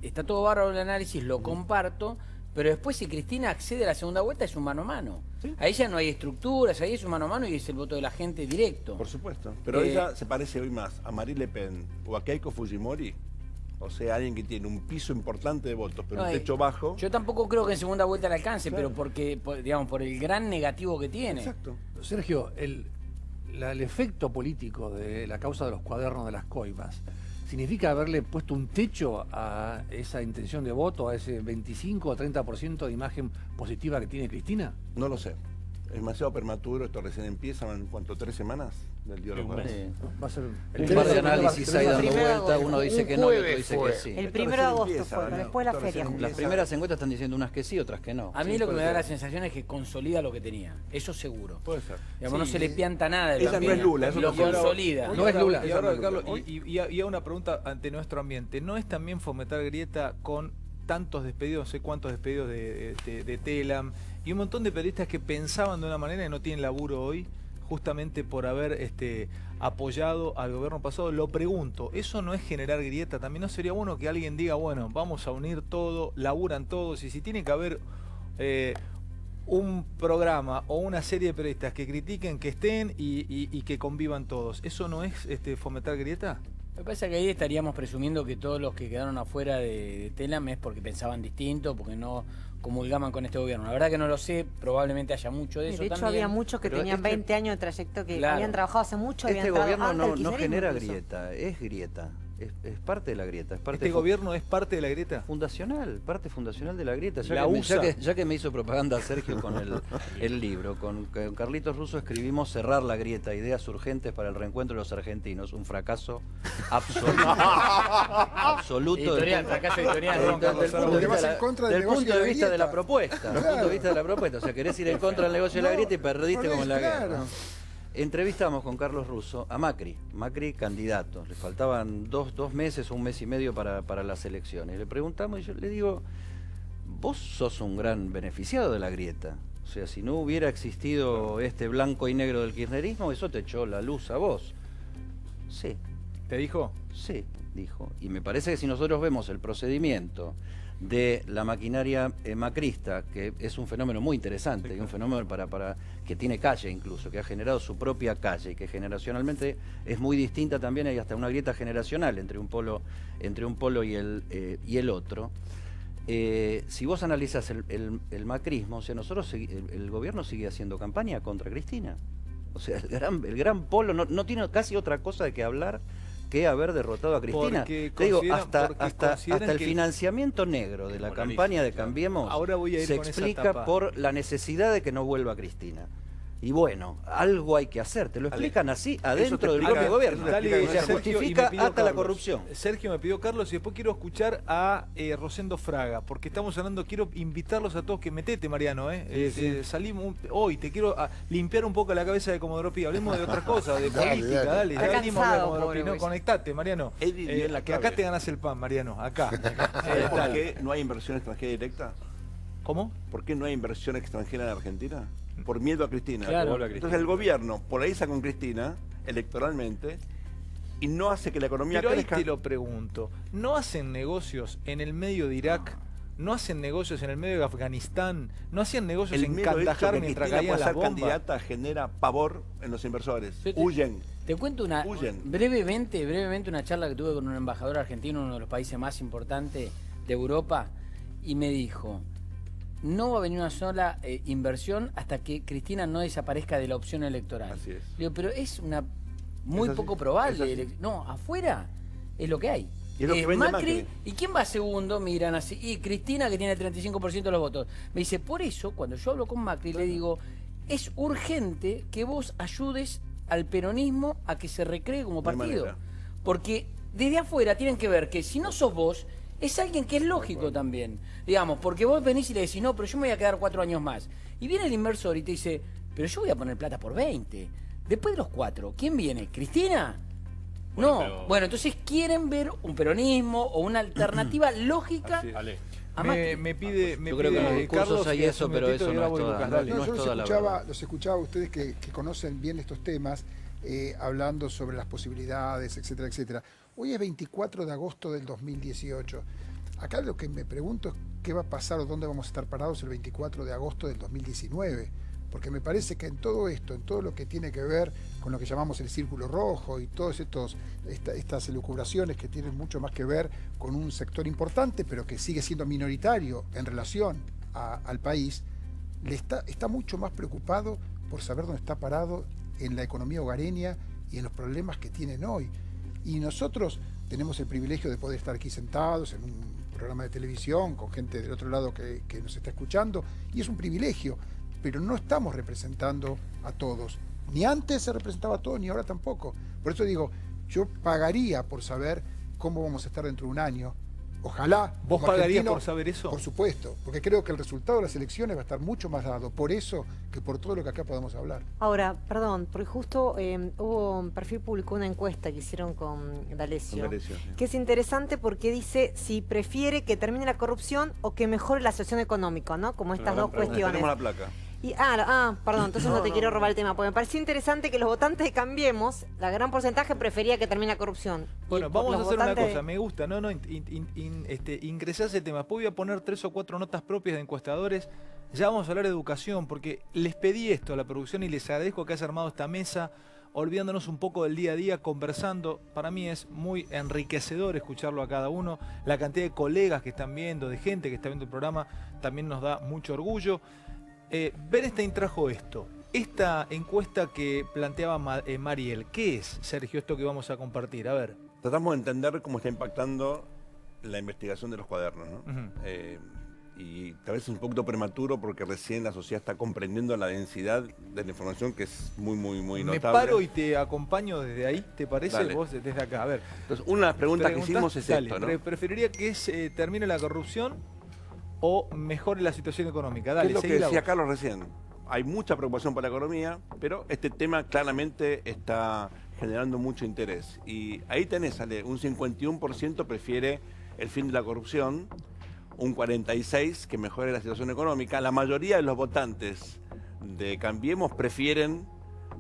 está todo bárbaro el análisis, lo comparto, pero después si Cristina accede a la segunda vuelta es un mano a mano. Ahí ya no hay estructuras, ahí es un mano a mano y es el voto de la gente directo. Por supuesto. Pero ella se parece hoy más a Marie Le Pen o a Keiko Fujimori. O sea, alguien que tiene un piso importante de votos, pero No, un techo bajo. Yo tampoco creo que en segunda vuelta le alcance, Claro. pero porque, digamos, por el gran negativo que tiene. Exacto. Sergio, el efecto político de la causa de los cuadernos de las coimas, ¿significa haberle puesto un techo a esa intención de voto, a ese 25 o 30% de imagen positiva que tiene Cristina? No lo sé. Es demasiado prematuro, esto recién empieza, ¿en cuánto? 3 semanas del día de los Un mes. cuadernos. Va a ser Un par de análisis ahí dando Primero de vuelta, agosto. uno dice Un que no y otro jueves dice fue. que sí. El Esto 1 de recién agosto empieza, fue, ¿no? después de la Esto feria. recién Las empieza. primeras encuestas están diciendo unas que sí, otras que no. A mí Sí, lo que puede me da la ser. sensación es que consolida lo que tenía. Eso seguro. Puede ser. Digamos, no Sí, se le sí. pianta nada. de Esa lo no que es Lula, eso lo no es Lula. consolida. No es Lula. Y ahora, Esa no es Carlos, Lula. y una pregunta ante nuestro ambiente. ¿No es también fomentar grieta con tantos despedidos, no sé cuántos despedidos de Telam y un montón de periodistas que pensaban de una manera y no tienen laburo hoy, justamente por haber apoyado al gobierno pasado? Lo pregunto, ¿eso no es generar grieta? También no sería bueno que alguien diga, bueno, vamos a unir todo, laburan todos, y si tiene que haber un programa o una serie de periodistas que critiquen, que estén y que convivan todos, ¿eso no es fomentar grieta? Me parece que ahí estaríamos presumiendo que todos los que quedaron afuera de Telam es porque pensaban distinto, porque no comulgaban con este gobierno. La verdad que no lo sé, probablemente haya mucho de eso De hecho, también. había muchos que Pero tenían este- 20 años de trayecto que Claro. habían trabajado hace mucho, habían Este entrado gobierno antes del no kirchnerismo genera incluso. grieta, es grieta. Es parte de la grieta. Es parte ¿Este gobierno es parte de la grieta? fundacional, parte fundacional de la grieta. Ya, La que, USA. ya que me hizo propaganda Sergio con el libro, con Carlitos Russo escribimos Cerrar la grieta, ideas urgentes para el reencuentro de los argentinos. Un fracaso absoluto. absoluto. Editorial, fracaso editorial. Porque vas en contra del negocio punto de de la vista de la grieta. propuesta. Del punto de vista de la propuesta. O sea, querés ir en contra del negocio de la grieta y perdiste como en la claro. guerra. Entrevistamos con Carlos Russo a Macri candidato. Le faltaban dos meses o un mes y medio para las elecciones. Le preguntamos y yo le digo, vos sos un gran beneficiado de la grieta. O sea, si no hubiera existido este blanco y negro del kirchnerismo, eso te echó la luz a vos. Sí, ¿Te dijo? sí, dijo. Y me parece que si nosotros vemos el procedimiento de la maquinaria macrista, que es un fenómeno muy interesante, y un fenómeno para que tiene calle incluso, que ha generado su propia calle y que generacionalmente es muy distinta también, hay hasta una grieta generacional entre un polo y el otro. Si vos analizás el macrismo, o sea, el gobierno sigue haciendo campaña contra Cristina. O sea, el gran polo no tiene casi otra cosa de que hablar que haber derrotado a Cristina. Porque Te digo, consideran hasta el que- financiamiento negro de la campaña de Cambiemos Ahora voy a ir se con esa explica tapa. por la necesidad de que no vuelva Cristina. Y bueno, algo hay que hacer. Te lo explican así adentro del explica- propio gobierno. eso te Dale, explica Y se Sergio, y justifica me pidió hasta la Carlos. corrupción. Sergio me pidió Carlos y después quiero escuchar a Rosendo Fraga, porque estamos hablando, quiero invitarlos a todos que metete, Mariano, salimos hoy, te quiero limpiar un poco la cabeza de Comodoro Pi, hablemos de otras cosas, de Dale, política, dale. dale, ya Está venimos a hablar de cansado, Comodoro Pi, pobre no, güey. conectate, Mariano. Eddie dio en la Que acá clave. te ganas el pan, Mariano, acá. ¿Sabes por dale. qué no hay inversión extranjera directa? ¿Cómo? ¿Por qué no hay inversión extranjera en Argentina? Por miedo a Cristina. Claro. Entonces el gobierno polariza con Cristina electoralmente y no hace que la economía Pero ahí crezca. te lo pregunto, ¿no hacen negocios en el medio de Irak? ¿No hacen negocios en el medio de Afganistán? ¿No hacían negocios El en mero hecho Kandahar que mientras Cristina caían pueda las ser bombas? candidata genera pavor en los inversores. Yo te- Huyen. Te cuento Huyen. brevemente una charla que tuve con un embajador argentino, uno de los países más importantes de Europa, y me dijo, no va a venir una sola inversión hasta que Cristina no desaparezca de la opción electoral. Así es. Le digo, pero es una muy Es así, poco es probable. así. No, afuera es lo que hay. Y es lo que vende Macri. ¿Y quién va segundo? Miran así. Y Cristina, que tiene el 35% de los votos. Me dice, por eso, cuando yo hablo con Macri, le digo, es urgente que vos ayudes al peronismo a que se recree como No hay partido. manera. Porque desde afuera tienen que ver que si no sos vos, es alguien que es lógico también. Digamos, porque vos venís y le decís, no, pero yo me voy a quedar 4 años más. Y viene el inversor y te dice, pero yo voy a poner plata por 20. Después de los 4, ¿quién viene? ¿Cristina? Bueno, No. pero- Bueno, entonces quieren ver un peronismo o una alternativa lógica Ale. a Macri. Me pide Yo creo que en los discursos Carlos hay que eso, hace un pero minutito eso y no es grabo y toda- Lucas, no- dale. no No, es yo toda la verdad. los escuchaba a ustedes que conocen bien estos temas, hablando sobre las posibilidades, etcétera, etcétera. Hoy es 24 de agosto del 2018. Acá lo que me pregunto es qué va a pasar o dónde vamos a estar parados el 24 de agosto del 2019. Porque me parece que en todo esto, en todo lo que tiene que ver con lo que llamamos el círculo rojo y todas estas elucubraciones que tienen mucho más que ver con un sector importante, pero que sigue siendo minoritario en relación al país, está mucho más preocupado por saber dónde está parado en la economía hogareña y en los problemas que tienen hoy. Y nosotros tenemos el privilegio de poder estar aquí sentados en un programa de televisión con gente del otro lado que nos está escuchando, y es un privilegio, pero no estamos representando a todos. Ni antes se representaba a todos, ni ahora tampoco. Por eso digo, yo pagaría por saber cómo vamos a estar dentro de un año. Ojalá. ¿Vos como pagarías argentino, por saber eso? Por supuesto, porque creo que el resultado de las elecciones va a estar mucho más dado por eso que por todo lo que acá podamos hablar. Ahora, perdón, porque justo hubo un perfil publicó una encuesta que hicieron con D'Alessio, Con D'Alessio, sí. que es interesante porque dice si prefiere que termine la corrupción o que mejore la situación económica, ¿no? Como estas dos cuestiones. Tenemos la placa. Y, perdón, entonces no te quiero robar el tema, porque me pareció interesante que los votantes de Cambiemos, la gran porcentaje prefería que termine la corrupción. Bueno, Y vamos a los hacer una votantes- cosa, me gusta, ingresé a ese tema. Después voy a poner 3 o 4 notas propias de encuestadores. Ya vamos a hablar de educación, porque les pedí esto a la producción y les agradezco que haya armado esta mesa, olvidándonos un poco del día a día, conversando. Para mí es muy enriquecedor escucharlo a cada uno. La cantidad de colegas que están viendo, de gente que está viendo el programa, también nos da mucho orgullo. Bernstein trajo esto. esta encuesta que planteaba Mariel, ¿qué es, Sergio, esto que vamos a compartir? A ver. Tratamos de entender cómo está impactando la investigación de los cuadernos, ¿no? Ujú. Y tal vez es un poquito prematuro porque recién la sociedad está comprendiendo la densidad de la información, que es muy Me notable. paro y te acompaño desde ahí, ¿te parece? Dale. Vos desde acá, a ver. Entonces, una de las preguntas que ¿Preguntás? hicimos es Dale, esto, ¿no? ¿Preferiría que se termine la corrupción o mejore la situación económica? Dale, ¿Qué es lo que seguila decía vos. Carlos recién? Hay mucha preocupación por la economía, pero este tema claramente está generando mucho interés. Y ahí tenés, Ale, un 51% prefiere el fin de la corrupción, un 46% que mejore la situación económica. La mayoría de los votantes de Cambiemos prefieren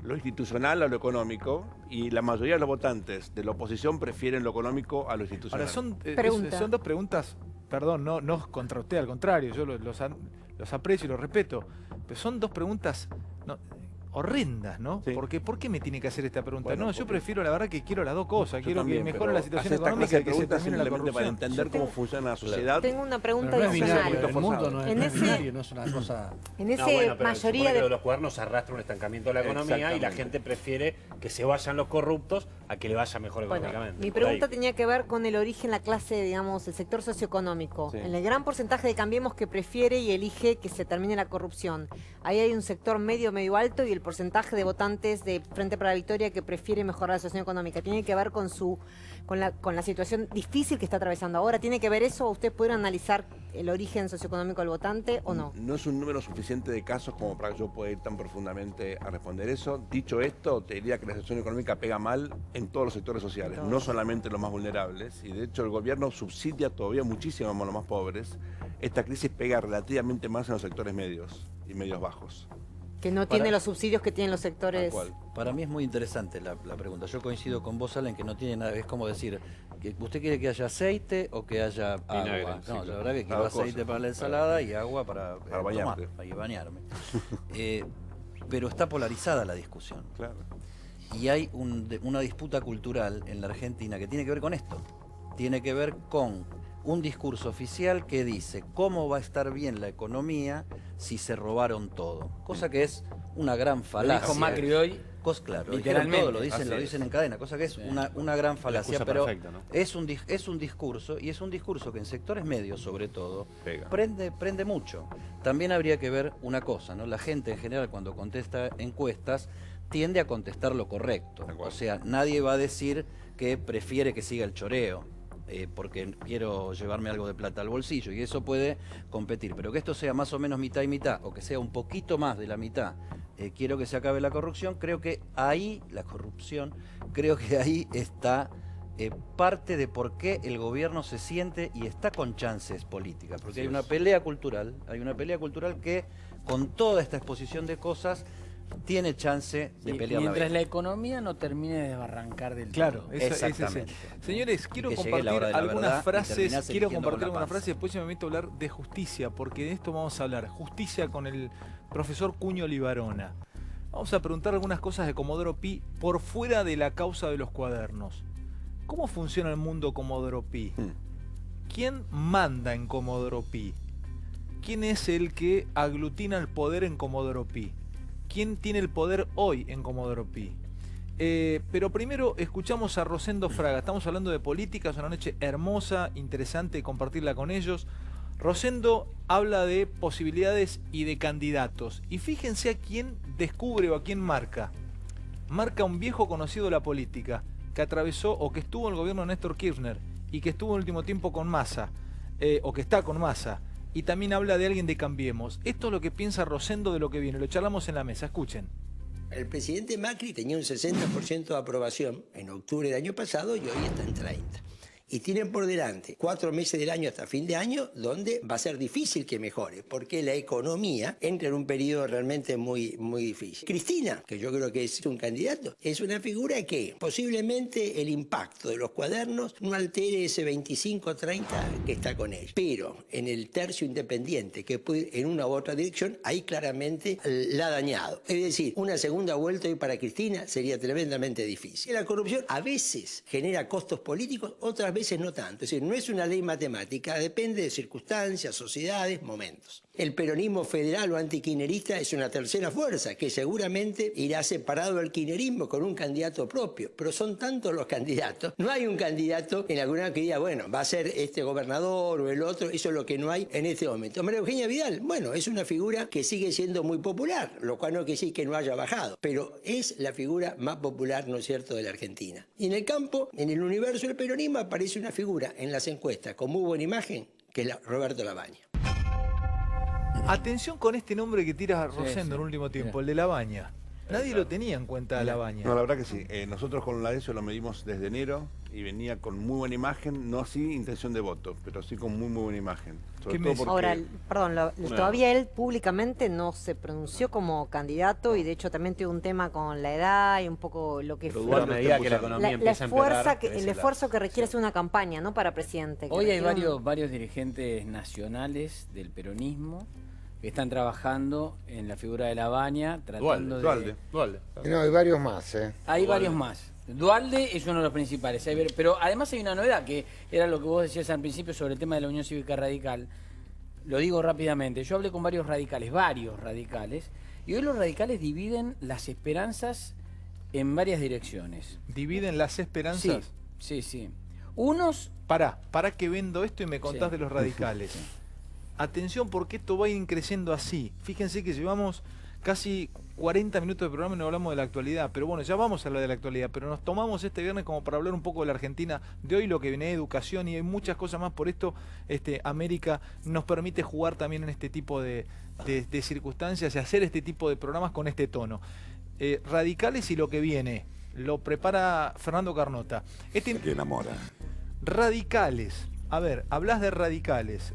lo institucional a lo económico, y la mayoría de los votantes de la oposición prefieren lo económico a lo institucional. Ahora, son dos preguntas, perdón, no contra usted, al contrario, yo los aprecio y los respeto, pero son dos preguntas horrendas, ¿no? Sí. Porque, ¿por qué me tiene que hacer esta pregunta? Bueno, no, yo porque- prefiero, la verdad que quiero las dos cosas, Yo quiero también, que mejore pero la situación hace esta económica clase y de que se preguntas termine la simplemente para corrupción. entender Yo cómo tengo- funciona la sociedad. Tengo una pregunta Pero no es adicional. binario, el mundo forzado. no En es ese- binario, no es una cosa... En No, ese bueno, pero se mayoría supone que de... los cuadernos arrastra un estancamiento de la economía y la Exactamente. gente prefiere que se vayan los corruptos a que le vaya mejor Bueno, económicamente. mi Por ahí. pregunta tenía que ver con el origen, la clase, digamos, el sector socioeconómico. Sí. En el gran porcentaje de Cambiemos que prefiere y elige que se termine la corrupción. Ahí hay un sector medio alto, y el porcentaje de votantes de Frente para la Victoria que prefiere mejorar la situación económica. ¿Tiene que ver con la situación difícil que está atravesando ahora? ¿Tiene que ver eso? ¿Usted puede analizar el origen socioeconómico del votante o no? No es un número suficiente de casos como para que yo pueda ir tan profundamente a responder eso. Dicho esto, te diría que la situación económica pega mal en todos los sectores sociales, no solamente los más vulnerables. Y de hecho el gobierno subsidia todavía muchísimo a los más pobres. Esta crisis pega relativamente más en los sectores medios y medios bajos. Que no tiene los subsidios que tienen los sectores... Tal cual. Para mí es muy interesante la pregunta. Yo coincido con vos, Alan, que no tiene nada, es como decir, que ¿usted quiere que haya aceite o que haya agua? Vinagre, sí, No, claro. la verdad que Las quiero dos aceite cosas. para la ensalada y agua para bañarte. tomar, para bañarme. Pero está polarizada la discusión. Claro. Y hay una disputa cultural en la Argentina que tiene que ver con esto. Tiene que ver con un discurso oficial que dice cómo va a estar bien la economía si se robaron todo. Cosa que es una gran Lo falacia. dijo Macri hoy. Claro, Literalmente. todo, lo dicen en cadena, cosa que es una gran falacia, excusa pero perfecta, ¿no? es un discurso, y es un discurso que en sectores medios sobre todo Pega. prende mucho. También habría que ver una cosa, ¿no? La gente en general cuando contesta encuestas tiende a contestar lo correcto. De acuerdo. O sea, nadie va a decir que prefiere que siga el choreo. Porque quiero llevarme algo de plata al bolsillo, y eso puede competir, pero que esto sea más o menos mitad y mitad, o que sea un poquito más de la mitad, quiero que se acabe la corrupción, creo que ahí está parte de por qué el gobierno se siente y está con chances políticas, porque hay una pelea cultural, que con toda esta exposición de cosas tiene chance de Sí, pelear mientras la la economía no termine de desbarrancar del Claro, todo. Exactamente. Señores, quiero Que llegue compartir la hora de la algunas verdad y frases, terminás quiero eligiendo compartir con la algunas panza. frases, después yo me meto a hablar de justicia, porque de esto vamos a hablar, justicia con el profesor Cuño Libarona. Vamos a preguntar algunas cosas de Comodoro Pi por fuera de la causa de los cuadernos. ¿Cómo funciona el mundo Comodoro Pi? ¿Quién manda en Comodoro Pi? ¿Quién es el que aglutina el poder en Comodoro Pi? ¿Quién tiene el poder hoy en Comodoro Pi? Pero primero escuchamos a Rosendo Fraga. Estamos hablando de política, es una noche hermosa, interesante compartirla con ellos. Rosendo habla de posibilidades y de candidatos. Y fíjense a quién descubre o a quién marca. Marca un viejo conocido de la política, que atravesó o que estuvo en el gobierno de Néstor Kirchner y que estuvo en el último tiempo con Massa, o que está con Massa. Y también habla de alguien de Cambiemos. Esto es lo que piensa Rosendo de lo que viene. Lo charlamos en la mesa. Escuchen. El presidente Macri tenía un 60% de aprobación en octubre del año pasado y hoy está en 30%. Y tienen por delante 4 meses del año hasta fin de año donde va a ser difícil que mejore, porque la economía entra en un periodo realmente muy difícil. Cristina, que yo creo que es un candidato, es una figura que posiblemente el impacto de los cuadernos no altere ese 25-30 que está con él. Pero en el tercio independiente, que puede ir en una u otra dirección, ahí claramente la ha dañado. Es decir, una segunda vuelta hoy para Cristina sería tremendamente difícil. La corrupción a veces genera costos políticos, otras veces no tanto. Es decir, no es una ley matemática, depende de circunstancias, sociedades, momentos. El peronismo federal o antikirchnerista es una tercera fuerza que seguramente irá separado del kirchnerismo con un candidato propio. Pero son tantos los candidatos. No hay un candidato en alguna que diga, bueno, va a ser este gobernador o el otro. Eso es lo que no hay en este momento. María Eugenia Vidal, bueno, es una figura que sigue siendo muy popular, lo cual no quiere decir que no haya bajado. Pero es la figura más popular, ¿no es cierto?, de la Argentina. Y en el campo, en el universo del peronismo, aparece una figura en las encuestas con muy buena imagen, que es Roberto Labaña. Atención con este nombre que tira Rosendo en último tiempo, el de Labaña. Nadie lo tenía en cuenta a Labaña. No, la verdad que sí. Nosotros con la ESO lo medimos desde enero y venía con muy buena imagen, no así intención de voto, pero sí con muy buena imagen. Sobre todo porque... Ahora, perdón, todavía él públicamente no se pronunció como candidato y de hecho también tuvo un tema con la edad y un poco lo que fue a medida que la economía empieza a empeorar, el esfuerzo que requiere hacer una campaña, ¿no?, para presidente. Hoy hay varios dirigentes nacionales del peronismo que están trabajando en la figura de Labaña, tratando Dualde. No, hay varios más, ¿eh? Hay varios más. Dualde es uno de los principales. Pero además hay una novedad, que era lo que vos decías al principio sobre el tema de la Unión Cívica Radical. Lo digo rápidamente. Yo hablé con varios radicales, y hoy los radicales dividen las esperanzas en varias direcciones. ¿Dividen las esperanzas? Sí. Unos... Pará que vendo esto y me contás de los radicales. Sí. Atención, porque esto va a ir creciendo así. Fíjense que llevamos casi 40 minutos de programa y no hablamos de la actualidad. Pero bueno, ya vamos a hablar de la actualidad. Pero nos tomamos este viernes como para hablar un poco de la Argentina de hoy, lo que viene de educación y hay muchas cosas más. Por esto América nos permite jugar también en este tipo de circunstancias y hacer este tipo de programas con este tono. Radicales y lo que viene. Lo prepara Fernando Carnota. Que enamora. Radicales. A ver, hablas de radicales.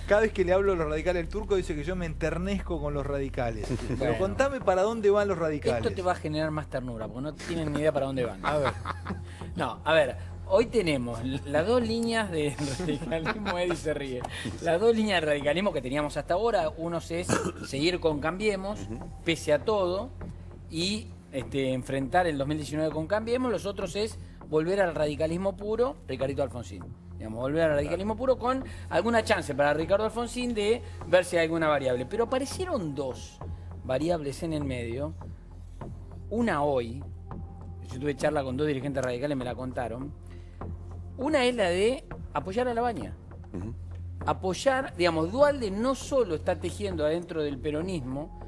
Cada vez que le hablo a los radicales, el turco dice que yo me enternezco con los radicales. Pero contame para dónde van los radicales. Esto te va a generar más ternura, porque no tienen ni idea para dónde van. A ver. No, a ver, hoy tenemos las dos líneas de radicalismo, Eddie se ríe. Las dos líneas de radicalismo que teníamos hasta ahora, uno es seguir con Cambiemos, pese a todo, y enfrentar el 2019 con Cambiemos. Los otros es volver al radicalismo puro, Ricardito Alfonsín. Digamos, volver al radicalismo puro con alguna chance para Ricardo Alfonsín de ver si hay alguna variable. Pero aparecieron dos variables en el medio. Una hoy, yo tuve charla con dos dirigentes radicales, me la contaron. Una es la de apoyar a Labaña. Apoyar, digamos, Dualde no solo está tejiendo adentro del peronismo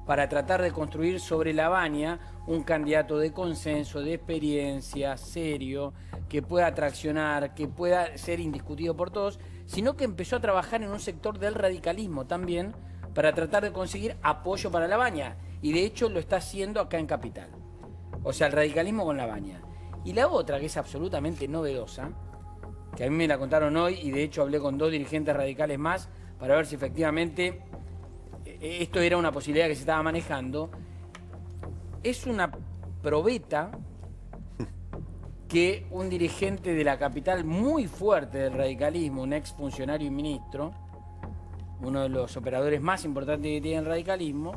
para tratar de construir sobre Labaña un candidato de consenso, de experiencia, serio, que pueda traccionar, que pueda ser indiscutido por todos, sino que empezó a trabajar en un sector del radicalismo también para tratar de conseguir apoyo para Labaña. Y de hecho lo está haciendo acá en Capital. O sea, el radicalismo con Labaña. Y la otra, que es absolutamente novedosa, que a mí me la contaron hoy, y de hecho hablé con dos dirigentes radicales más para ver si efectivamente esto era una posibilidad que se estaba manejando, es una probeta que un dirigente de la capital muy fuerte del radicalismo, un ex funcionario y ministro, uno de los operadores más importantes que tiene el radicalismo,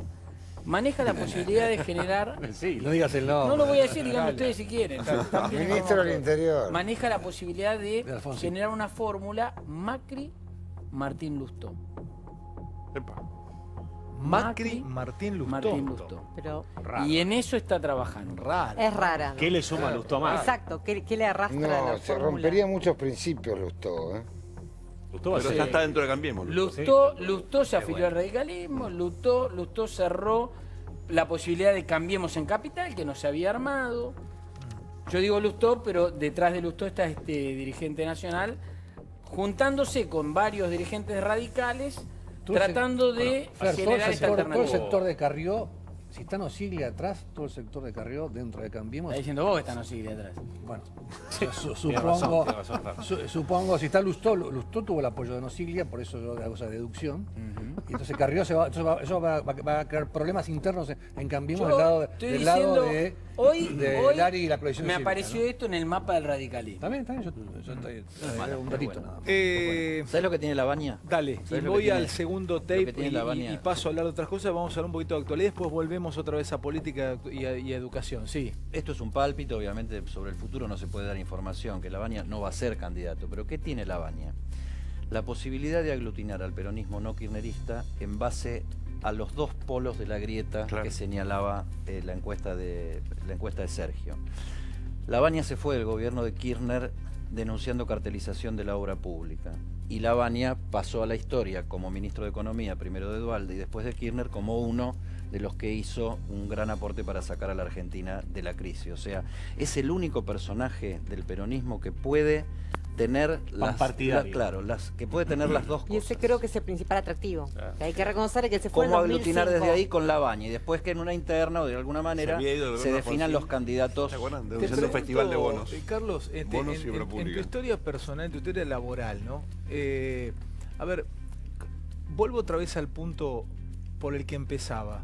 maneja la posibilidad de generar... Sí, no digas el nombre. No lo voy a decir, díganme ustedes si quieren. Ministro del Interior. Maneja la posibilidad de generar una fórmula Macri-Martín Lustó. Macri-Martín Lustó. Pero y en eso está trabajando. es rara, ¿no? ¿Qué le suma Lustó más? Exacto, ¿qué le arrastra a la No, se fórmula? rompería muchos principios, Lustó, ¿eh? Lustó va a Pero ser- ya está dentro de Cambiemos. Lustó se afilió al radicalismo, Lustó cerró la posibilidad de Cambiemos en Capital, que no se había armado. Yo digo Lustó, pero detrás de Lustó está este dirigente nacional, juntándose con varios dirigentes radicales, tratando de Fer, generar esta todo el alternativa. sector de Carrió, si está Nosiglia atrás, todo el sector de Carrió dentro de Cambiemos. Está diciendo vos que está Nosiglia atrás. Bueno, Tiene razón, tiene razón, Fer. supongo, si está Lustó tuvo el apoyo de Nosiglia, por eso yo hago esa deducción. Y entonces Carrió eso va a crear problemas internos en Cambiemos Yo del estoy lado diciendo, de hoy Lari y la proyección me cívica, apareció ¿no? esto en el mapa del radicalismo. También, yo estoy un ratito nada más. ¿Sabes lo que tiene Labaña? Dale, y ¿Sabes lo voy que al tiene? segundo Lo que tape tiene Labaña. y paso a hablar de otras cosas. Vamos a hablar un poquito de actualidad, después volvemos otra vez a política y a educación. Sí. Esto es un pálpito, obviamente sobre el futuro no se puede dar información, que Labaña no va a ser candidato, pero ¿qué tiene Labaña? la posibilidad de aglutinar al peronismo no kirchnerista en base a los dos polos de la grieta Claro. que señalaba la encuesta de Sergio. Lavagna se fue del gobierno de Kirchner denunciando cartelización de la obra pública. Y Lavagna pasó a la historia como ministro de Economía, primero de Duhalde y después de Kirchner, como uno de los que hizo un gran aporte para sacar a la Argentina de la crisis. O sea, es el único personaje del peronismo que puede tener que puede tener las dos cosas. Y ese creo que es el principal atractivo. Que hay que reconocer que se fue en Cómo 2005. aglutinar desde ahí con Lavagna y después que en una interna o de alguna manera había ido del se gobierno definan Alfonsín. los candidatos. ¿Se acuerdan? Te Denunciando un pregunto, festival de bonos. Carlos, Bonos y obra en tu pública. historia personal, en tu historia laboral, ¿no? A ver, vuelvo otra vez al punto por el que empezaba.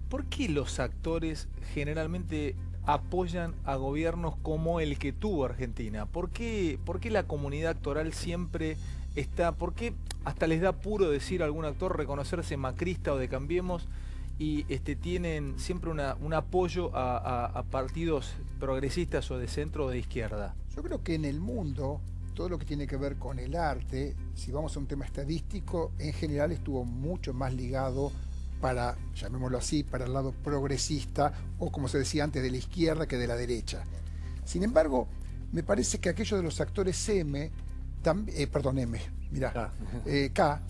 ¿Por qué los actores generalmente apoyan a gobiernos como el que tuvo Argentina? ¿Por qué la comunidad actoral siempre está? ¿Por qué hasta les da apuro decir a algún actor reconocerse macrista o de Cambiemos y tienen siempre un apoyo a partidos progresistas o de centro o de izquierda? Yo creo que en el mundo, todo lo que tiene que ver con el arte, si vamos a un tema estadístico, en general estuvo mucho más ligado para, llamémoslo así, para el lado progresista o, como se decía antes, de la izquierda que de la derecha. Sin embargo, me parece que aquello de los actores M, K,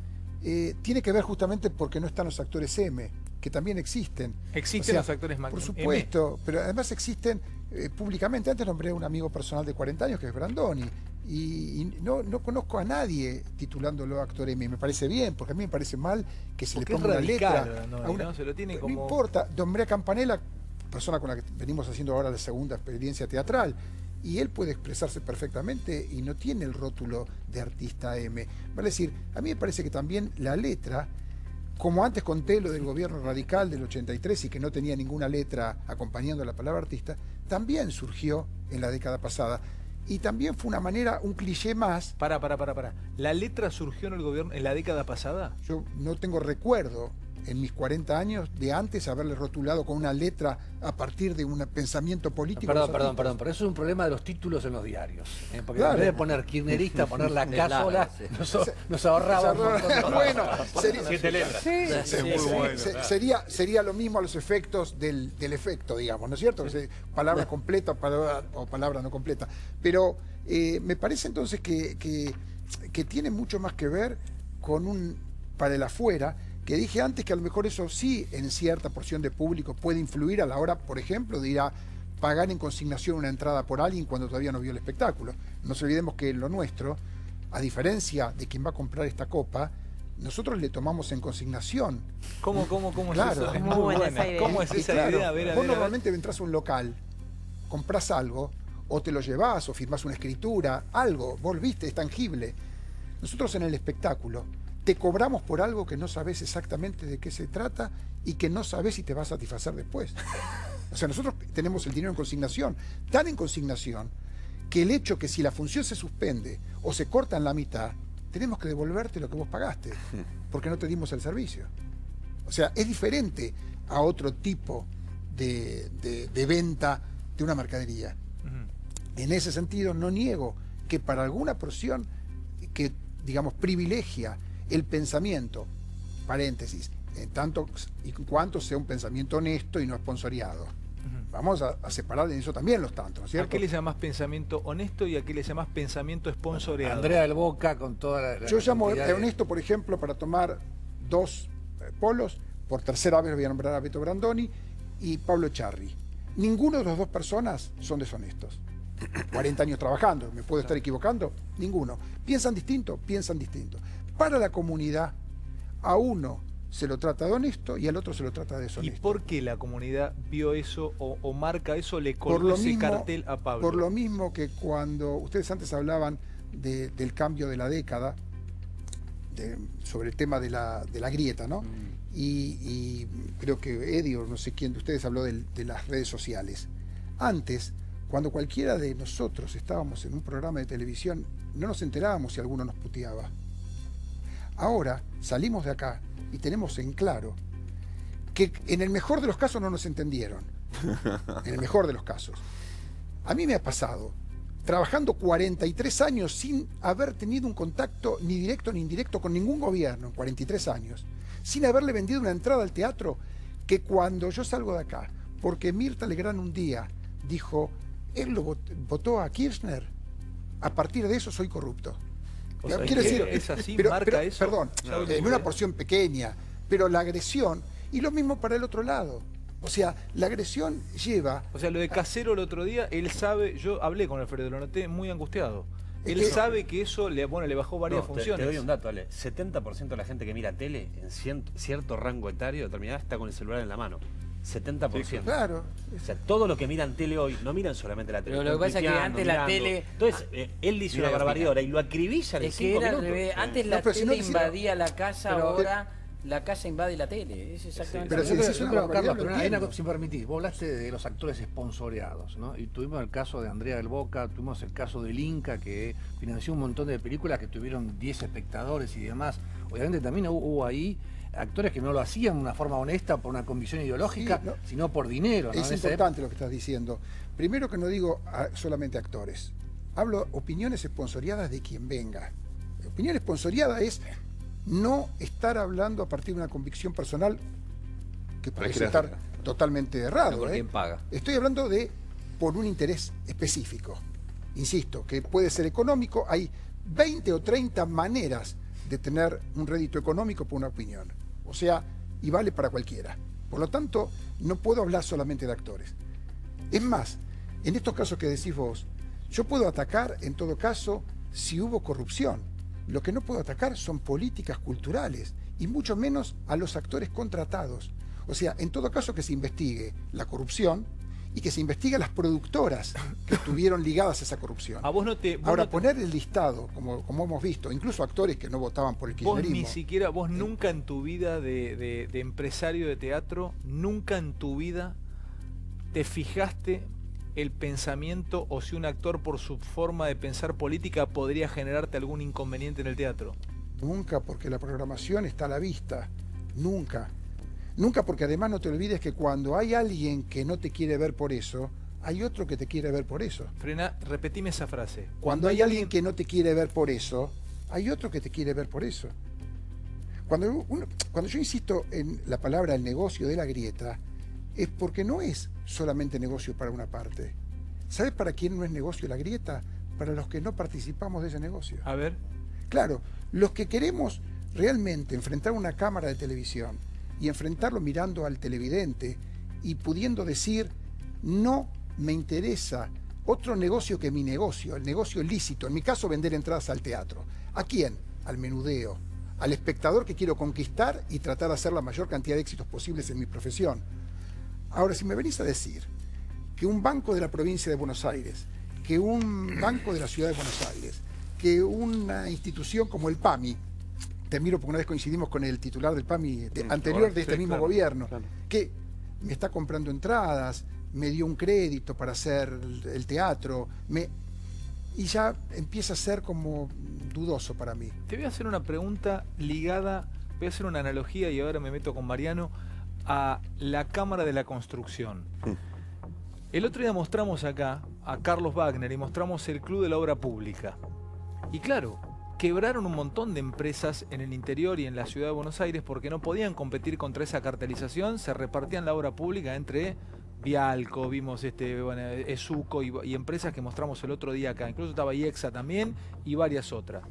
tiene que ver justamente porque no están los actores M, que también existen. Existen los actores por supuesto, pero además existen públicamente. Antes nombré a un amigo personal de 40 años que es Brandoni. Y no conozco a nadie titulándolo actor M. Me parece bien, porque a mí me parece mal que se Porque le ponga es una letra radical, a una... ¿no? Se lo tiene No como... importa, nombré a Campanella, persona con la que venimos haciendo ahora la segunda experiencia teatral, y él puede expresarse perfectamente y no tiene el rótulo de artista M. Vale decir, a mí me parece que también la letra, como antes conté lo del gobierno radical del 83 y que no tenía ninguna letra acompañando la palabra artista, también surgió en la década pasada. Y también fue una manera, un cliché más. Para. ¿La letra surgió en el gobierno en la década pasada? Yo no tengo recuerdo en mis 40 años de antes haberle rotulado con una letra a partir de un pensamiento político. Perdón, pero eso es un problema de los títulos en los diarios. Porque Claro. en vez de poner kirchnerista, poner la K Claro, sola, sí. nos ahorraba un montón de Bueno, letras. sería lo mismo a los efectos del efecto, digamos, ¿no es cierto? Palabra completa o palabra no completa. Pero me parece entonces que tiene mucho más que ver con para el afuera, que dije antes que a lo mejor eso sí en cierta porción de público puede influir a la hora, por ejemplo, de ir a pagar en consignación una entrada por alguien cuando todavía no vio el espectáculo. No nos olvidemos que lo nuestro, a diferencia de quien va a comprar esta copa, nosotros le tomamos en consignación. ¿Cómo Claro. es eso? Es Muy buena esa idea. ¿Cómo es Y esa claro, idea? A ver. vos normalmente entras a un local, comprás algo, o te lo llevás, o firmás una escritura, algo, vos viste, es tangible. Nosotros en el espectáculo te cobramos por algo que no sabés exactamente de qué se trata y que no sabés si te va a satisfacer después. O sea, nosotros tenemos el dinero en consignación, tan en consignación, que el hecho que si la función se suspende o se corta en la mitad, tenemos que devolverte lo que vos pagaste, porque no te dimos el servicio. O sea, es diferente a otro tipo de venta de una mercadería. En ese sentido, no niego que para alguna porción que, digamos, privilegia el pensamiento, paréntesis, en tanto y cuanto sea un pensamiento honesto y no esponsoreado. Vamos a separar en eso también los tantos, ¿no es ¿A cierto? qué le llamás pensamiento honesto y a qué le llamás pensamiento sponsoreado? Andrea del Boca con toda la Yo llamo cantidad de- honesto, por ejemplo, para tomar dos polos. Por tercera vez voy a nombrar a Beto Brandoni y Pablo Echarri. Ninguno de las dos personas son deshonestos. 40 años trabajando, ¿me puedo estar equivocando? Ninguno. ¿Piensan distinto? Piensan distinto. Para la comunidad, a uno se lo trata de honesto y al otro se lo trata de ¿Y deshonesto. por qué la comunidad vio eso o marca eso, le Por colgó lo ese mismo- cartel a Pablo? Por lo mismo que cuando ustedes antes hablaban del cambio de la década, sobre el tema de la grieta, ¿no? Y creo que Eddie o no sé quién de ustedes habló de las redes sociales. Antes, cuando cualquiera de nosotros estábamos en un programa de televisión, no nos enterábamos si alguno nos puteaba. Ahora salimos de acá y tenemos en claro que en el mejor de los casos no nos entendieron. En el mejor de los casos. A mí me ha pasado trabajando 43 años sin haber tenido un contacto ni directo ni indirecto con ningún gobierno, en 43 años, sin haberle vendido una entrada al teatro, que cuando yo salgo de acá, porque Mirta Legrand un día dijo, él lo votó a Kirchner, a partir de eso soy corrupto. O sea, Quiero decir, ¿es así? ¿Marca eso? Perdón, No, en una porción pequeña, pero la agresión, y lo mismo para el otro lado. O sea, la agresión lleva... O sea, lo de Casero el otro día, él sabe, yo hablé con Alfredo, lo noté muy angustiado. Es Él que- sabe que eso le bajó varias No, funciones. Te doy un dato, Ale. 70% de la gente que mira tele en cierto rango etario determinado está con el celular en la mano. 70%. Claro. O sea, todo lo que miran tele hoy, no miran solamente la tele. Pero lo que están pasa es que tuiteando, antes la mirando. tele- Entonces, él dice Mira, una barbaridad mira. ahora y lo acribillan en Es que 5 era al minutos. revés. Antes la pero si tele no quisiera- invadía la casa, pero- ahora la casa invade la tele. Es exactamente Pero lo si mismo. decís una Pero, barbaridad, Carlos, lo pero hay una entiendo. cosa, si me permitís, vos hablaste de los actores esponsoreados, ¿no? Y tuvimos el caso de Andrea del Boca, tuvimos el caso del Inca, que financió un montón de películas que tuvieron 10 espectadores y demás. Obviamente también hubo ahí actores que no lo hacían de una forma honesta por una convicción ideológica, Sí, no. sino por dinero, ¿no? Es En esa importante lo que estás diciendo. Primero que no digo solamente actores. Hablo opiniones esponsoriadas de quien venga. Opinión esponsoriada es no estar hablando a partir de una convicción personal que puede Cualquiera estar sea. totalmente errado. por quién paga. Estoy hablando de por un interés específico. Insisto, que puede ser económico. Hay 20 o 30 maneras de tener un rédito económico por una opinión. O sea, y vale para cualquiera. Por lo tanto, no puedo hablar solamente de actores. Es más, en estos casos que decís vos, yo puedo atacar, en todo caso, si hubo corrupción. Lo que no puedo atacar son políticas culturales, y mucho menos a los actores contratados. O sea, en todo caso que se investigue la corrupción y que se investigue las productoras que estuvieron ligadas a esa corrupción. A vos no te... vos Ahora, no te- poner el listado, como hemos visto, incluso actores que no votaban por el Vos kirchnerismo. ni siquiera, vos nunca en tu vida de empresario de teatro, nunca en tu vida te fijaste el pensamiento o si un actor por su forma de pensar política podría generarte algún inconveniente en el teatro. Nunca, porque la programación está a la vista. Nunca. Nunca, porque además no te olvides que cuando hay alguien que no te quiere ver por eso, hay otro que te quiere ver por eso. Frena, repetime esa frase. Cuando hay alguien que no te quiere ver por eso, hay otro que te quiere ver por eso. Cuando yo insisto en la palabra el negocio de la grieta, es porque no es solamente negocio para una parte. ¿Sabes para quién no es negocio la grieta? Para los que no participamos de ese negocio. A ver, Claro, los que queremos realmente enfrentar una cámara de televisión y enfrentarlo mirando al televidente y pudiendo decir, no me interesa otro negocio que mi negocio, el negocio lícito, en mi caso vender entradas al teatro. ¿A quién? Al menudeo, al espectador que quiero conquistar y tratar de hacer la mayor cantidad de éxitos posibles en mi profesión. Ahora, si me venís a decir que un banco de la provincia de Buenos Aires, que un banco de la ciudad de Buenos Aires, que una institución como el PAMI, te miro porque una vez coincidimos con el titular del PAMI anterior de este sí, mismo claro, gobierno, claro. que me está comprando entradas, me dio un crédito para hacer el teatro, y ya empieza a ser como dudoso para mí. te voy a hacer una pregunta ligada, voy a hacer una analogía y ahora me meto con Mariano, a la Cámara de la Construcción. El otro día mostramos acá a Carlos Wagner y mostramos el Club de la Obra Pública. Y claro, quebraron un montón de empresas en el interior y en la ciudad de Buenos Aires porque no podían competir contra esa cartelización, se repartían la obra pública entre Vialco, vimos Esuco y empresas que mostramos el otro día acá. Incluso estaba IEXA también y varias otras.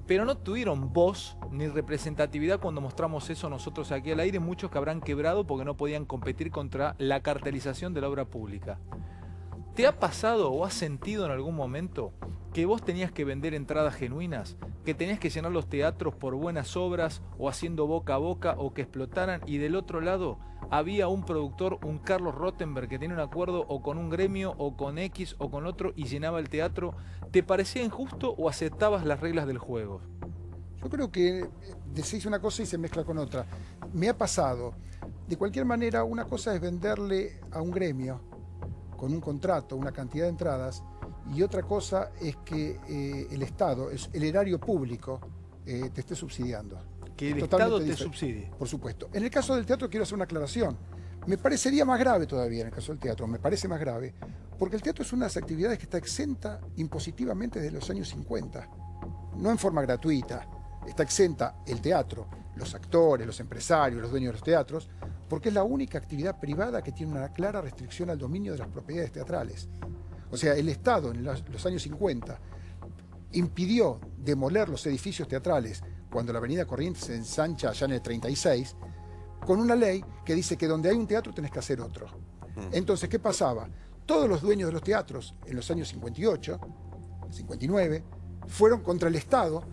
Pero no tuvieron voz ni representatividad cuando mostramos eso nosotros aquí al aire, muchos que habrán quebrado porque no podían competir contra la cartelización de la obra pública. ¿Te ha pasado o has sentido en algún momento que vos tenías que vender entradas genuinas, que tenías que llenar los teatros por buenas obras o haciendo boca a boca o que explotaran y del otro lado había un productor, un Carlos Rottenberg que tenía un acuerdo o con un gremio o con X o con otro y llenaba el teatro? ¿Te parecía injusto o aceptabas las reglas del juego? Yo creo que se dice una cosa y se mezcla con otra. Me ha pasado. De cualquier manera, una cosa es venderle a un gremio con un contrato, una cantidad de entradas, y otra cosa es que el Estado, el erario público, te esté subsidiando. Que el Totalmente Estado te diferente. subsidie. Por supuesto. En el caso del teatro quiero hacer una aclaración, Me parecería más grave todavía en el caso del teatro, me parece más grave, porque el teatro es una de las actividades que está exenta impositivamente desde los años 50, no en forma gratuita, está exenta el teatro, los actores, los empresarios, los dueños de los teatros, porque es la única actividad privada que tiene una clara restricción al dominio de las propiedades teatrales. O sea, el Estado en los años 50 impidió demoler los edificios teatrales cuando la avenida Corrientes se ensancha allá en el 36, con una ley que dice que donde hay un teatro tenés que hacer otro. Entonces, ¿qué pasaba? Todos los dueños de los teatros en los años 58, 59, fueron contra el Estado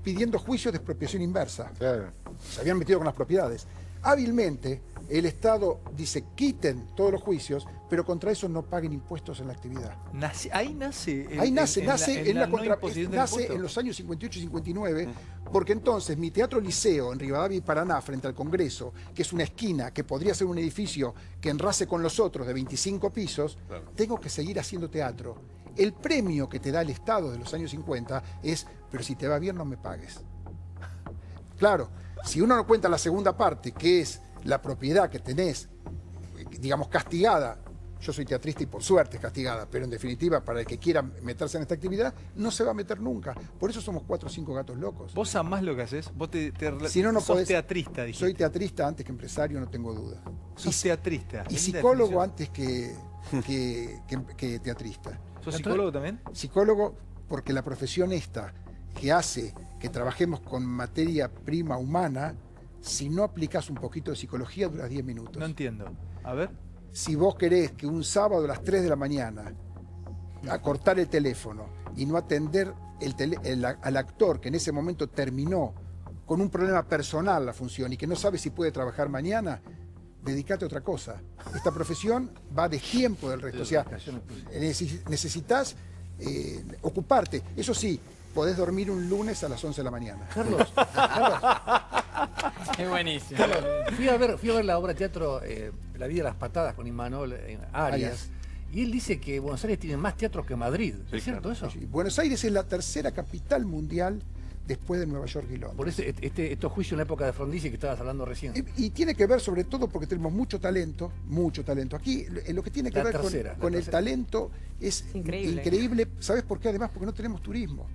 pidiendo juicios de expropiación inversa. Claro. Se habían metido con las propiedades. Hábilmente, el Estado dice, quiten todos los juicios, pero contra eso no paguen impuestos en la actividad. Ahí nace. Ahí nace nace en los años 58 y 59, porque entonces mi Teatro Liceo en Rivadavia y Paraná, frente al Congreso, que es una esquina que podría ser un edificio que enrace con los otros de 25 pisos, tengo que seguir haciendo teatro. El premio que te da el Estado de los años 50 es, pero si te va bien no me pagues. Claro, si uno no cuenta la segunda parte, que es la propiedad que tenés, digamos, castigada. Yo soy teatrista y por suerte castigada, pero en definitiva, para el que quiera meterse en esta actividad, no se va a meter nunca. Por eso somos 4 o 5 gatos locos. ¿Vos amás lo que haces? ¿Vos si no, no sos podés, teatrista, dijiste? Soy teatrista antes que empresario, no tengo duda. Sos teatrista. Y Linda psicólogo definición. antes que teatrista. ¿Sos psicólogo también? Psicólogo porque la profesión esta que hace que trabajemos con materia prima humana, si no aplicás un poquito de psicología, duras 10 minutos. No entiendo. A ver. Si vos querés que un sábado a las 3 de la mañana a cortar el teléfono y no atender al actor que en ese momento terminó con un problema personal la función y que no sabe si puede trabajar mañana, dedicate a otra cosa. Esta profesión va a destiempo del resto. O sea, necesitas ocuparte. Eso sí, podés dormir un lunes a las 11 de la mañana. Carlos. Es buenísimo. Carlos, fui a ver la obra de teatro La vida de las patadas con Imanol Arias. Y él dice que Buenos Aires tiene más teatros que Madrid. ¿Es cierto eso? Sí. Buenos Aires es la tercera capital mundial después de Nueva York y Londres. Por eso estos juicios en la época de Frondizi que estabas hablando recién. Y tiene que ver sobre todo porque tenemos mucho talento. Aquí lo que tiene que ver con el talento es increíble. ¿Sabes por qué? Además, porque no tenemos turismo.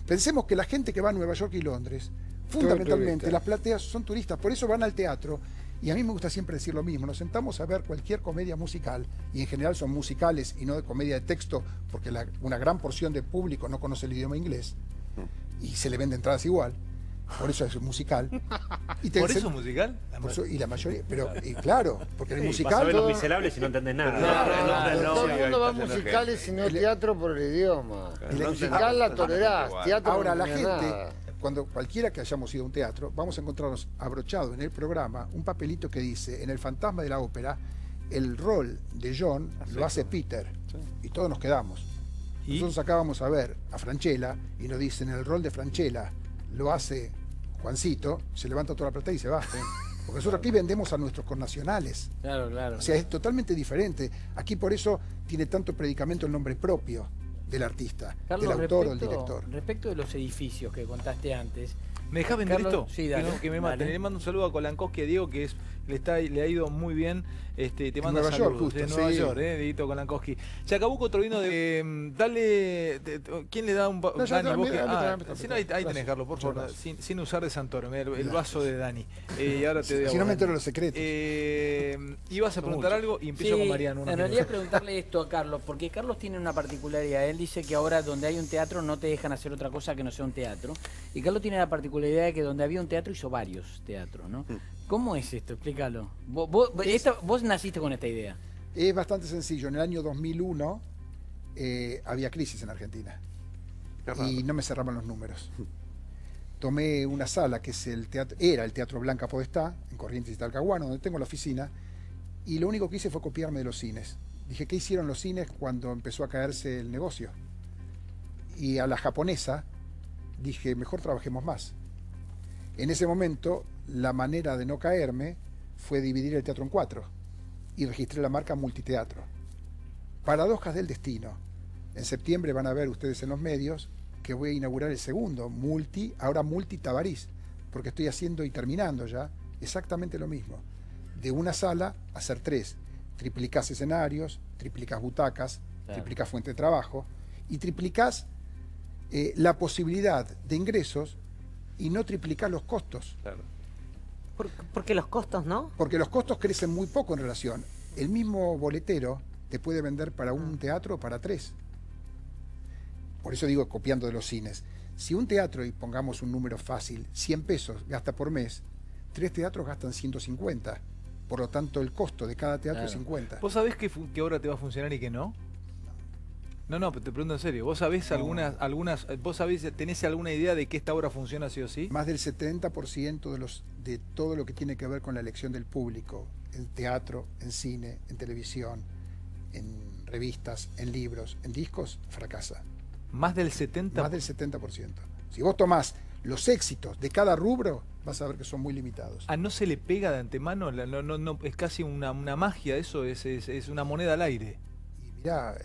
Pensemos que la gente que va a Nueva York y Londres, fundamentalmente las plateas son turistas, por eso van al teatro. Y a mí me gusta siempre decir lo mismo, nos sentamos a ver cualquier comedia musical, y en general son musicales y no de comedia de texto, porque una gran porción del público no conoce el idioma inglés, y se le vende entradas igual, por eso es musical. ¿Por eso es musical? Y la mayoría, pero claro, porque el musical... Vas a ver Los Miserables y no entendés nada. Todo el mundo va a musicales y no teatro por el idioma. El musical la tolerás, teatro ahora no la tenés gente... nada. Cuando cualquiera que hayamos ido a un teatro, vamos a encontrarnos abrochado en el programa un papelito que dice, en El fantasma de la ópera, el rol de John lo hace Peter. Sí. Y todos nos quedamos. Nosotros acá vamos a ver a Franchella y nos dicen, el rol de Franchella lo hace Juancito, se levanta toda la plata y se va. Porque nosotros aquí vendemos a nuestros connacionales. Claro, claro. O sea, es totalmente diferente. Aquí por eso tiene tanto predicamento el nombre propio del artista, Carlos, del autor o del director. Respecto de los edificios que contaste antes. ¿Me dejás vender esto? Sí, dale. Que me maten. Le mando un saludo a Kolankowski, a Diego, que le ha ido muy bien. Te mando Nueva saludos. York, justo, de Nueva York, Dieguito Kolankowski. Chacabuco, otro vino de... dale... ¿Quién le da un... Dani, ahí tenés, Carlos, por favor. Sin usar de Santoro, el vaso de Dani. Y ahora te doy si no me entero los secretos. Ibas a preguntar algo y empiezo con Mariano. En realidad preguntarle esto a Carlos, porque Carlos tiene una particularidad. Él dice que ahora donde hay un teatro no te dejan hacer otra cosa que no sea un teatro. Y Carlos tiene la particularidad de que donde había un teatro hizo varios teatros, ¿no? ¿Cómo es esto? Explícalo. Vos naciste con esta idea. Es bastante sencillo. En el año 2001 había crisis en Argentina y no me cerraban los números. Tomé una sala que es era el Teatro Blanca Podestá, en Corrientes y Talcahuano, donde tengo la oficina, y lo único que hice fue copiarme de los cines. Dije, ¿qué hicieron los cines cuando empezó a caerse el negocio? Y a la japonesa dije, mejor trabajemos más. En ese momento, la manera de no caerme fue dividir el teatro en 4 y registré la marca Multiteatro. Paradojas del destino. En septiembre van a ver ustedes en los medios que voy a inaugurar el segundo, ahora Multi Tabarís, porque estoy haciendo y terminando ya exactamente lo mismo. de una sala hacer 3. Triplicás escenarios, triplicás butacas, triplicás fuente de trabajo y triplicás la posibilidad de ingresos y no triplicás los costos. Claro. Porque los costos, ¿no? Porque los costos crecen muy poco en relación. El mismo boletero te puede vender para un teatro o para 3. Por eso digo, copiando de los cines. Si un teatro, y pongamos un número fácil, 100 pesos gasta por mes, 3 teatros gastan 150. Por lo tanto, el costo de cada teatro es 50. ¿Vos sabés que ahora te va a funcionar y que no? No, pero te pregunto en serio. ¿Vos sabés vos sabés, tenés alguna idea de que esta obra funciona sí o sí? Más del 70% de todo lo que tiene que ver con la elección del público, en teatro, en cine, en televisión, en revistas, en libros, en discos, fracasa. ¿Más del 70%? Más del 70%. Si vos tomás los éxitos de cada rubro, vas a ver que son muy limitados. ¿No se le pega de antemano? No, es casi una magia eso, es una moneda al aire. Y mirá,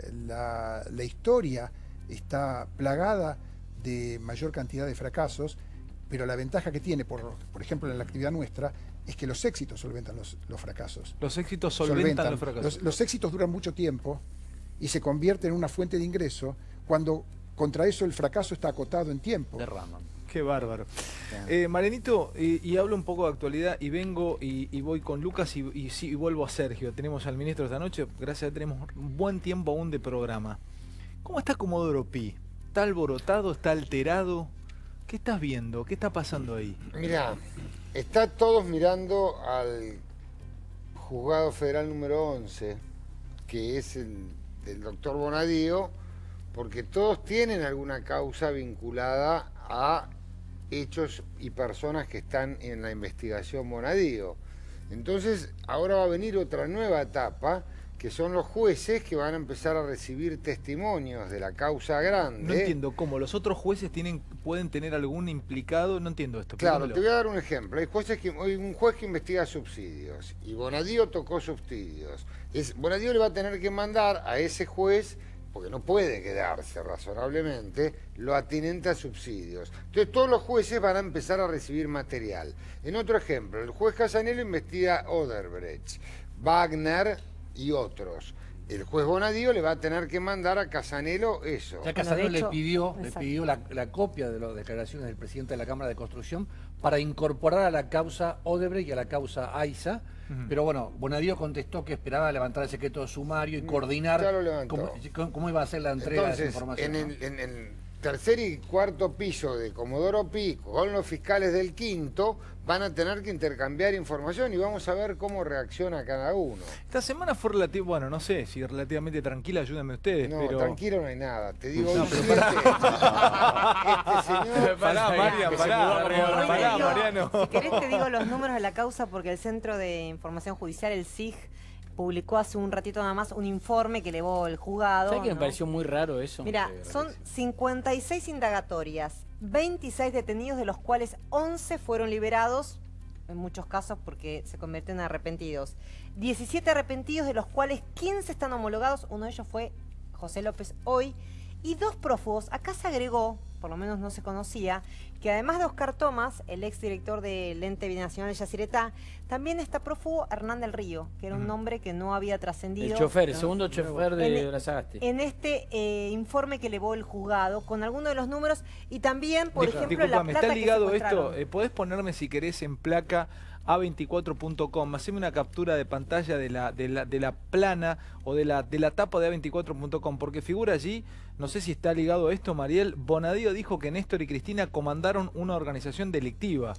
la historia está plagada de mayor cantidad de fracasos, pero la ventaja que tiene, por ejemplo, en la actividad nuestra, es que los éxitos solventan los fracasos. Los éxitos solventan los fracasos. Los éxitos duran mucho tiempo y se convierten en una fuente de ingreso cuando contra eso el fracaso está acotado en tiempo. Derraman. Qué bárbaro. Marianito, y hablo un poco de actualidad y vengo y voy con Lucas y vuelvo a Sergio. Tenemos al ministro esta noche, gracias a Dios tenemos un buen tiempo aún de programa. ¿Cómo está Comodoro Pi? ¿Está alborotado? ¿Está alterado? ¿Qué estás viendo? ¿Qué está pasando ahí? Mirá, está todos mirando al juzgado federal número 11, que es el del doctor Bonadío, porque todos tienen alguna causa vinculada a hechos y personas que están en la investigación Bonadío. Entonces, ahora va a venir otra nueva etapa, que son los jueces que van a empezar a recibir testimonios de la causa grande. No entiendo cómo los otros jueces pueden tener algún implicado, no entiendo esto. Claro, te voy a dar un ejemplo. Hay un juez que investiga subsidios y Bonadío tocó subsidios. Bonadío le va a tener que mandar a ese juez, porque no puede quedarse razonablemente, lo atinente a subsidios. Entonces todos los jueces van a empezar a recibir material. En otro ejemplo, el juez Casanelo investiga Odebrecht, Wagner y otros. El juez Bonadío le va a tener que mandar a Casanelo eso. Ya Casanelo le pidió la copia de las declaraciones del presidente de la Cámara de Construcción para incorporar a la causa Odebrecht y a la causa AISA. Pero bueno, Bonadío contestó que esperaba levantar el secreto sumario y coordinar cómo iba a ser la entrega de esa información. En el tercer y cuarto piso de Comodoro Pi, con los fiscales del quinto, van a tener que intercambiar información y vamos a ver cómo reacciona cada uno. Esta semana fue bueno, no sé si relativamente tranquila, ayúdenme ustedes. No, pero... tranquilo no hay nada. Te digo, no, este señor... Pará, Mariano. Si querés te digo los números de la causa, porque el Centro de Información Judicial, el CIJ, publicó hace un ratito nada más un informe que elevó el juzgado. ¿Sabes que me pareció muy raro eso? Mira, son 56 indagatorias, 26 detenidos, de los cuales 11 fueron liberados, en muchos casos porque se convirtieron en arrepentidos. 17 arrepentidos, de los cuales 15 están homologados, uno de ellos fue José López Hoy, y 2 prófugos. Acá se agregó, por lo menos no se conocía, que además de Oscar Tomás, el exdirector del ente binacional de Yacyretá, también está prófugo Hernán del Río, que era un nombre que no había trascendido. El chofer, el segundo chofer de la Sagasti. En este informe que elevó el juzgado, con algunos de los números, y también, por ejemplo, la plata está ligado que esto, podés ponerme si querés en placa A24.com, haceme una captura de pantalla de la plana o de la tapa de A24.com, porque figura allí, no sé si está ligado a esto, Mariel, Bonadío dijo que Néstor y Cristina comandaron una organización delictiva.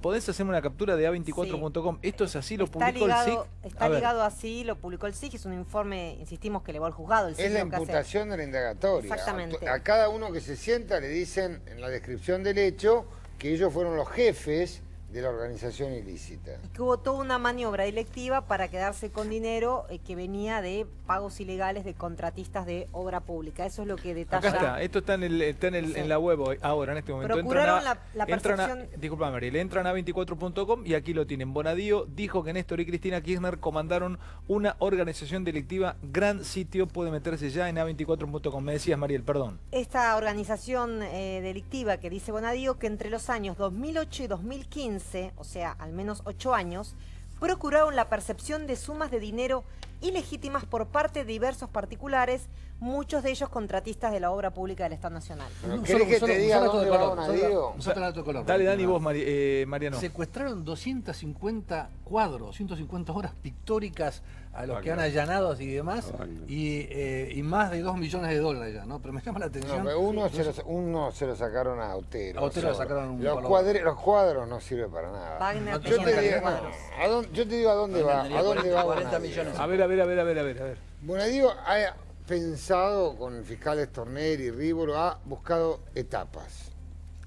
¿Podés hacerme una captura de A24.com? Sí. ¿Esto es así? ¿Lo publicó el SIC? Está ligado así, lo publicó el SIC, es un informe, insistimos, que elevó al juzgado. Es la imputación de la indagatoria. Exactamente. A cada uno que se sienta le dicen en la descripción del hecho que ellos fueron los jefes de la organización ilícita. Y que hubo toda una maniobra delictiva para quedarse con dinero que venía de pagos ilegales de contratistas de obra pública. Eso es lo que detalla. Acá está, esto está en la web hoy, ahora, en este momento. Procuraron la percepción... Disculpa, Mariel, entran a A24.com y aquí lo tienen. Bonadío dijo que Néstor y Cristina Kirchner comandaron una organización delictiva. Gran sitio, puede meterse ya en A24.com. Me decías, Mariel, perdón. Esta organización delictiva que dice Bonadío, que entre los años 2008 y 2015, o sea, al menos 8 años, procuraron la percepción de sumas de dinero ilegítimas por parte de diversos particulares, muchos de ellos contratistas de la obra pública del Estado Nacional. ¿Querés que te diga dónde va Bonadío? Un solo dato de color. Dale, Dani, vos, Mariano. Secuestraron 250 cuadros, 150 obras pictóricas a los que han allanado y demás, y más de 2 millones de dólares ya, ¿no? Pero me llama la atención. No, pero uno se lo sacaron a Otero. A Otero le sacaron un los cuadros no sirven para nada. Wagner Yo tenía te digo, cuadros. yo te digo a dónde va. Tendría ¿A dónde va 40 Bonadío? millones. A ver. Bonadío ha pensado con el fiscal Stornelli y Rívolo, ha buscado etapas,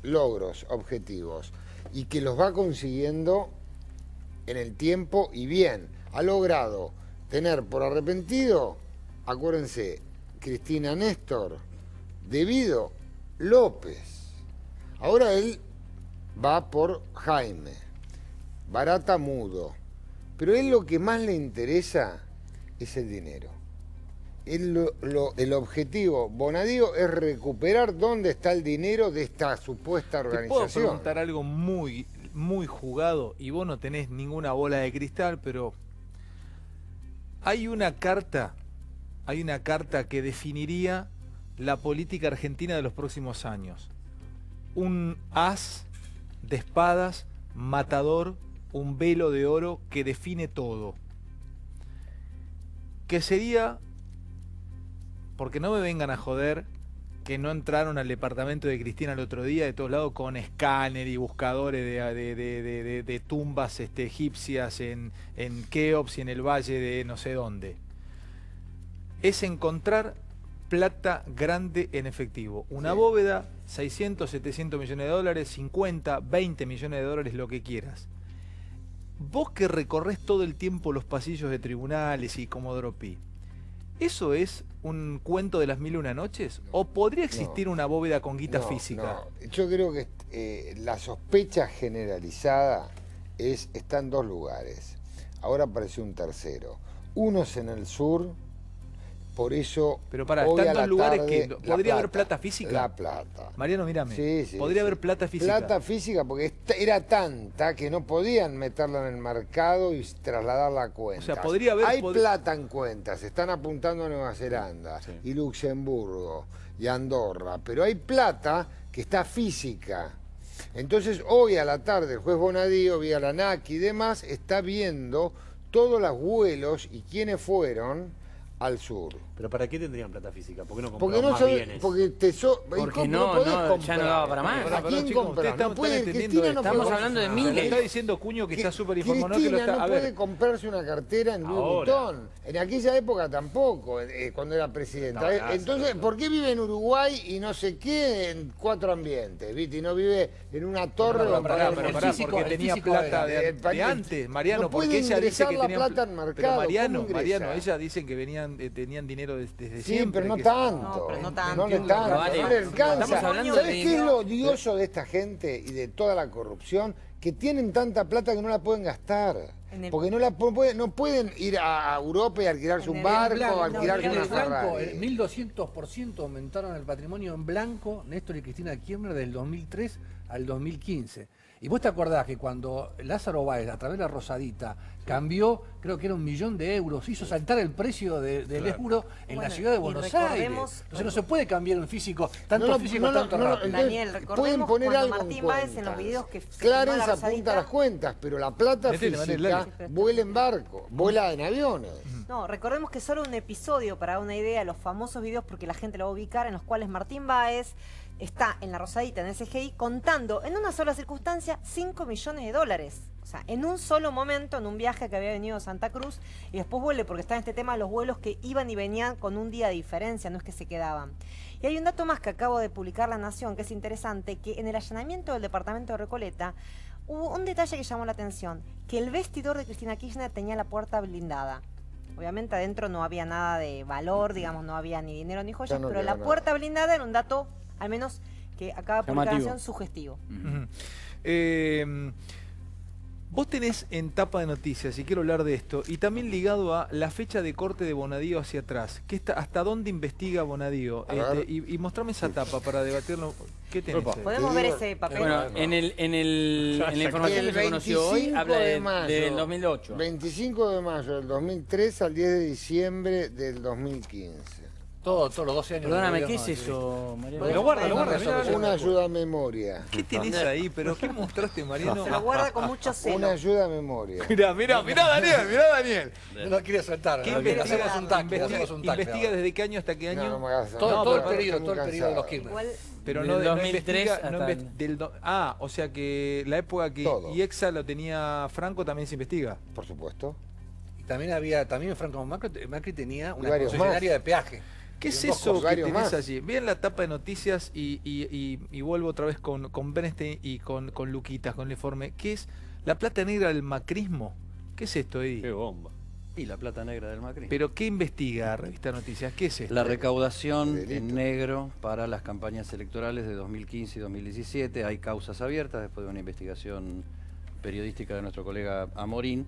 logros, objetivos, y que los va consiguiendo en el tiempo y bien. Ha logrado tener por arrepentido, acuérdense, Cristina Néstor, Devido, López. Ahora él va por Jaime, Barata Mudo. Pero él lo que más le interesa es el dinero. El objetivo, Bonadío, es recuperar dónde está el dinero de esta supuesta Te puedo organización. preguntar algo muy jugado, y vos no tenés ninguna bola de cristal, pero hay una carta que definiría la política argentina de los próximos años. Un as de espadas, matador, un velo de oro que define todo. Que sería, porque no me vengan a joder, que no entraron al departamento de Cristina el otro día de todos lados con escáner y buscadores de tumbas egipcias en Keops y en el valle de no sé dónde. Es encontrar plata grande en efectivo. Una bóveda, 600, 700 millones de dólares, 50, 20 millones de dólares, lo que quieras. Vos que recorres todo el tiempo los pasillos de tribunales y Comodoro Pi, ¿eso es un cuento de las 1001 noches? ¿O podría existir una bóveda con guita física? No. Yo creo que la sospecha generalizada está en dos lugares. Ahora apareció un tercero. Uno es en el sur, por eso. Pero para, hoy están a la dos lugares tarde, que podría haber plata física. La plata. Mariano, mírame. Sí, podría haber plata física. Plata física porque era tanta que no podían meterla en el mercado y trasladarla a cuentas. O sea, podría haber. Hay plata en cuentas, están apuntando a Nueva Zelanda y Luxemburgo y Andorra, pero hay plata que está física. Entonces, hoy a la tarde, el juez Bonadío, vía la ANAC y demás, está viendo todos los vuelos y quiénes fueron al sur. ¿Pero para qué tendrían plata física? ¿Por qué no Porque compraban no más sabe, bienes? porque Porque no podés ya comprar. no daba para más. ¿A quién chicos, comprar? ustedes No puede, están Cristina no Estamos puede- hablando de Lo miles. está diciendo Cuño que está súper informado. Cristina No, que lo está, no a ver, puede comprarse una cartera en Louis Ahora. Vuitton. En aquella época tampoco, cuando era presidenta. No, claro, Entonces, ¿por qué vive en Uruguay y no sé qué en 4 ambientes? ¿Viste? Y no vive en una torre pero o pará, en porque el tenía físico plata era- de antes, Mariano, no porque puede ella dice ingresar que la tenía plata al mercado. Pero ¿Cómo Mariano, ingresa? ella dicen que tenían dinero desde Sí, siempre. pero no que- tanto. No, pero no No tanto. le tanto, Vale. no le alcanza. Estamos hablando ¿Sabes de- qué es lo odioso de esta gente y de toda la corrupción? Que tienen tanta plata que no la pueden gastar. En el- Porque no pueden ir a Europa y alquilarse un el barco blanco, o alquilarse En una el blanco, Ferrari. 1200% aumentaron el patrimonio en blanco Néstor y Cristina Kirchner del 2003 al 2015. Y vos te acordás que cuando Lázaro Báez, a través de la Rosadita, cambió, creo que era 1 millón de euros, hizo saltar el precio del euro en la Bueno, ciudad de y Buenos recordemos- Aires. Entonces no se puede cambiar un físico, tanto No, físico, no, no, tanto no, rápido. entonces, Daniel, pueden recordemos poner cuando algo en Martín Báez en los cuentas. videos que filmó Clarence la apunta Rosadita- las cuentas, pero la plata Metele, física metele. vuela en barco, vuela en aviones. No, recordemos que solo un episodio, para dar una idea, los famosos videos, porque la gente lo va a ubicar, en los cuales Martín Báez está en la Rosadita, en SGI, contando en una sola circunstancia 5 millones de dólares. O sea, en un solo momento, en un viaje que había venido a Santa Cruz, y después vuelve, porque está en este tema de los vuelos que iban y venían con un día de diferencia, no es que se quedaban. Y hay un dato más que acabo de publicar La Nación, que es interesante, que en el allanamiento del departamento de Recoleta, hubo un detalle que llamó la atención, que el vestidor de Cristina Kirchner tenía la puerta blindada. Obviamente adentro no había nada de valor, digamos, no había ni dinero ni joyas, Ya no pero queda la nada. puerta blindada era un dato, al menos que acaba de publicar La Llamativo. Nación, sugestivo. Ujú. Vos tenés en tapa de noticias, y quiero hablar de esto, y también ligado a la fecha de corte de Bonadío hacia atrás. ¿Hasta dónde investiga Bonadío? Y mostrame esa tapa para debatirlo. ¿Qué tenés? Podemos ver ese papel. Bueno, en la información que se conoció hoy habla del 2008. 25 de mayo del 2003 al 10 de diciembre del 2015. Todos los 12 años. Perdóname, del ¿qué es gobierno, eso, Mariano? Lo guarda, mirá, Una ayuda a memoria. ¿Qué tenés ahí? ¿Pero qué mostraste, Mariano? Se lo guarda con mucho celo. Una ayuda a memoria. Mirá, Daniel. No lo quiere soltar. ¿Qué ¿no? investiga, Hacemos un tac, hacemos un tac, investiga desde qué año hasta qué año? No me hagas todo el estoy periodo muy de los cansado. Kirchner. Igual, Pero Del no, 2003 investiga, o sea que la época que Todo. IEXA lo tenía Franco también se investiga. Por supuesto. Y también Franco Macri tenía una varios concesionaria de peaje. ¿Qué es Dos eso que varios tenés más. allí? Vean la tapa de noticias y vuelvo otra vez con Bernstein y con Luquitas, con el informe. ¿Qué es la plata negra del macrismo? ¿Qué es esto, Qué Eddie? bomba. Y la plata negra del Macri. ¿Pero qué investiga Revista Noticias? ¿Qué es esto? La recaudación Delito. en negro para las campañas electorales de 2015 y 2017. Hay causas abiertas después de una investigación periodística de nuestro colega Amorín.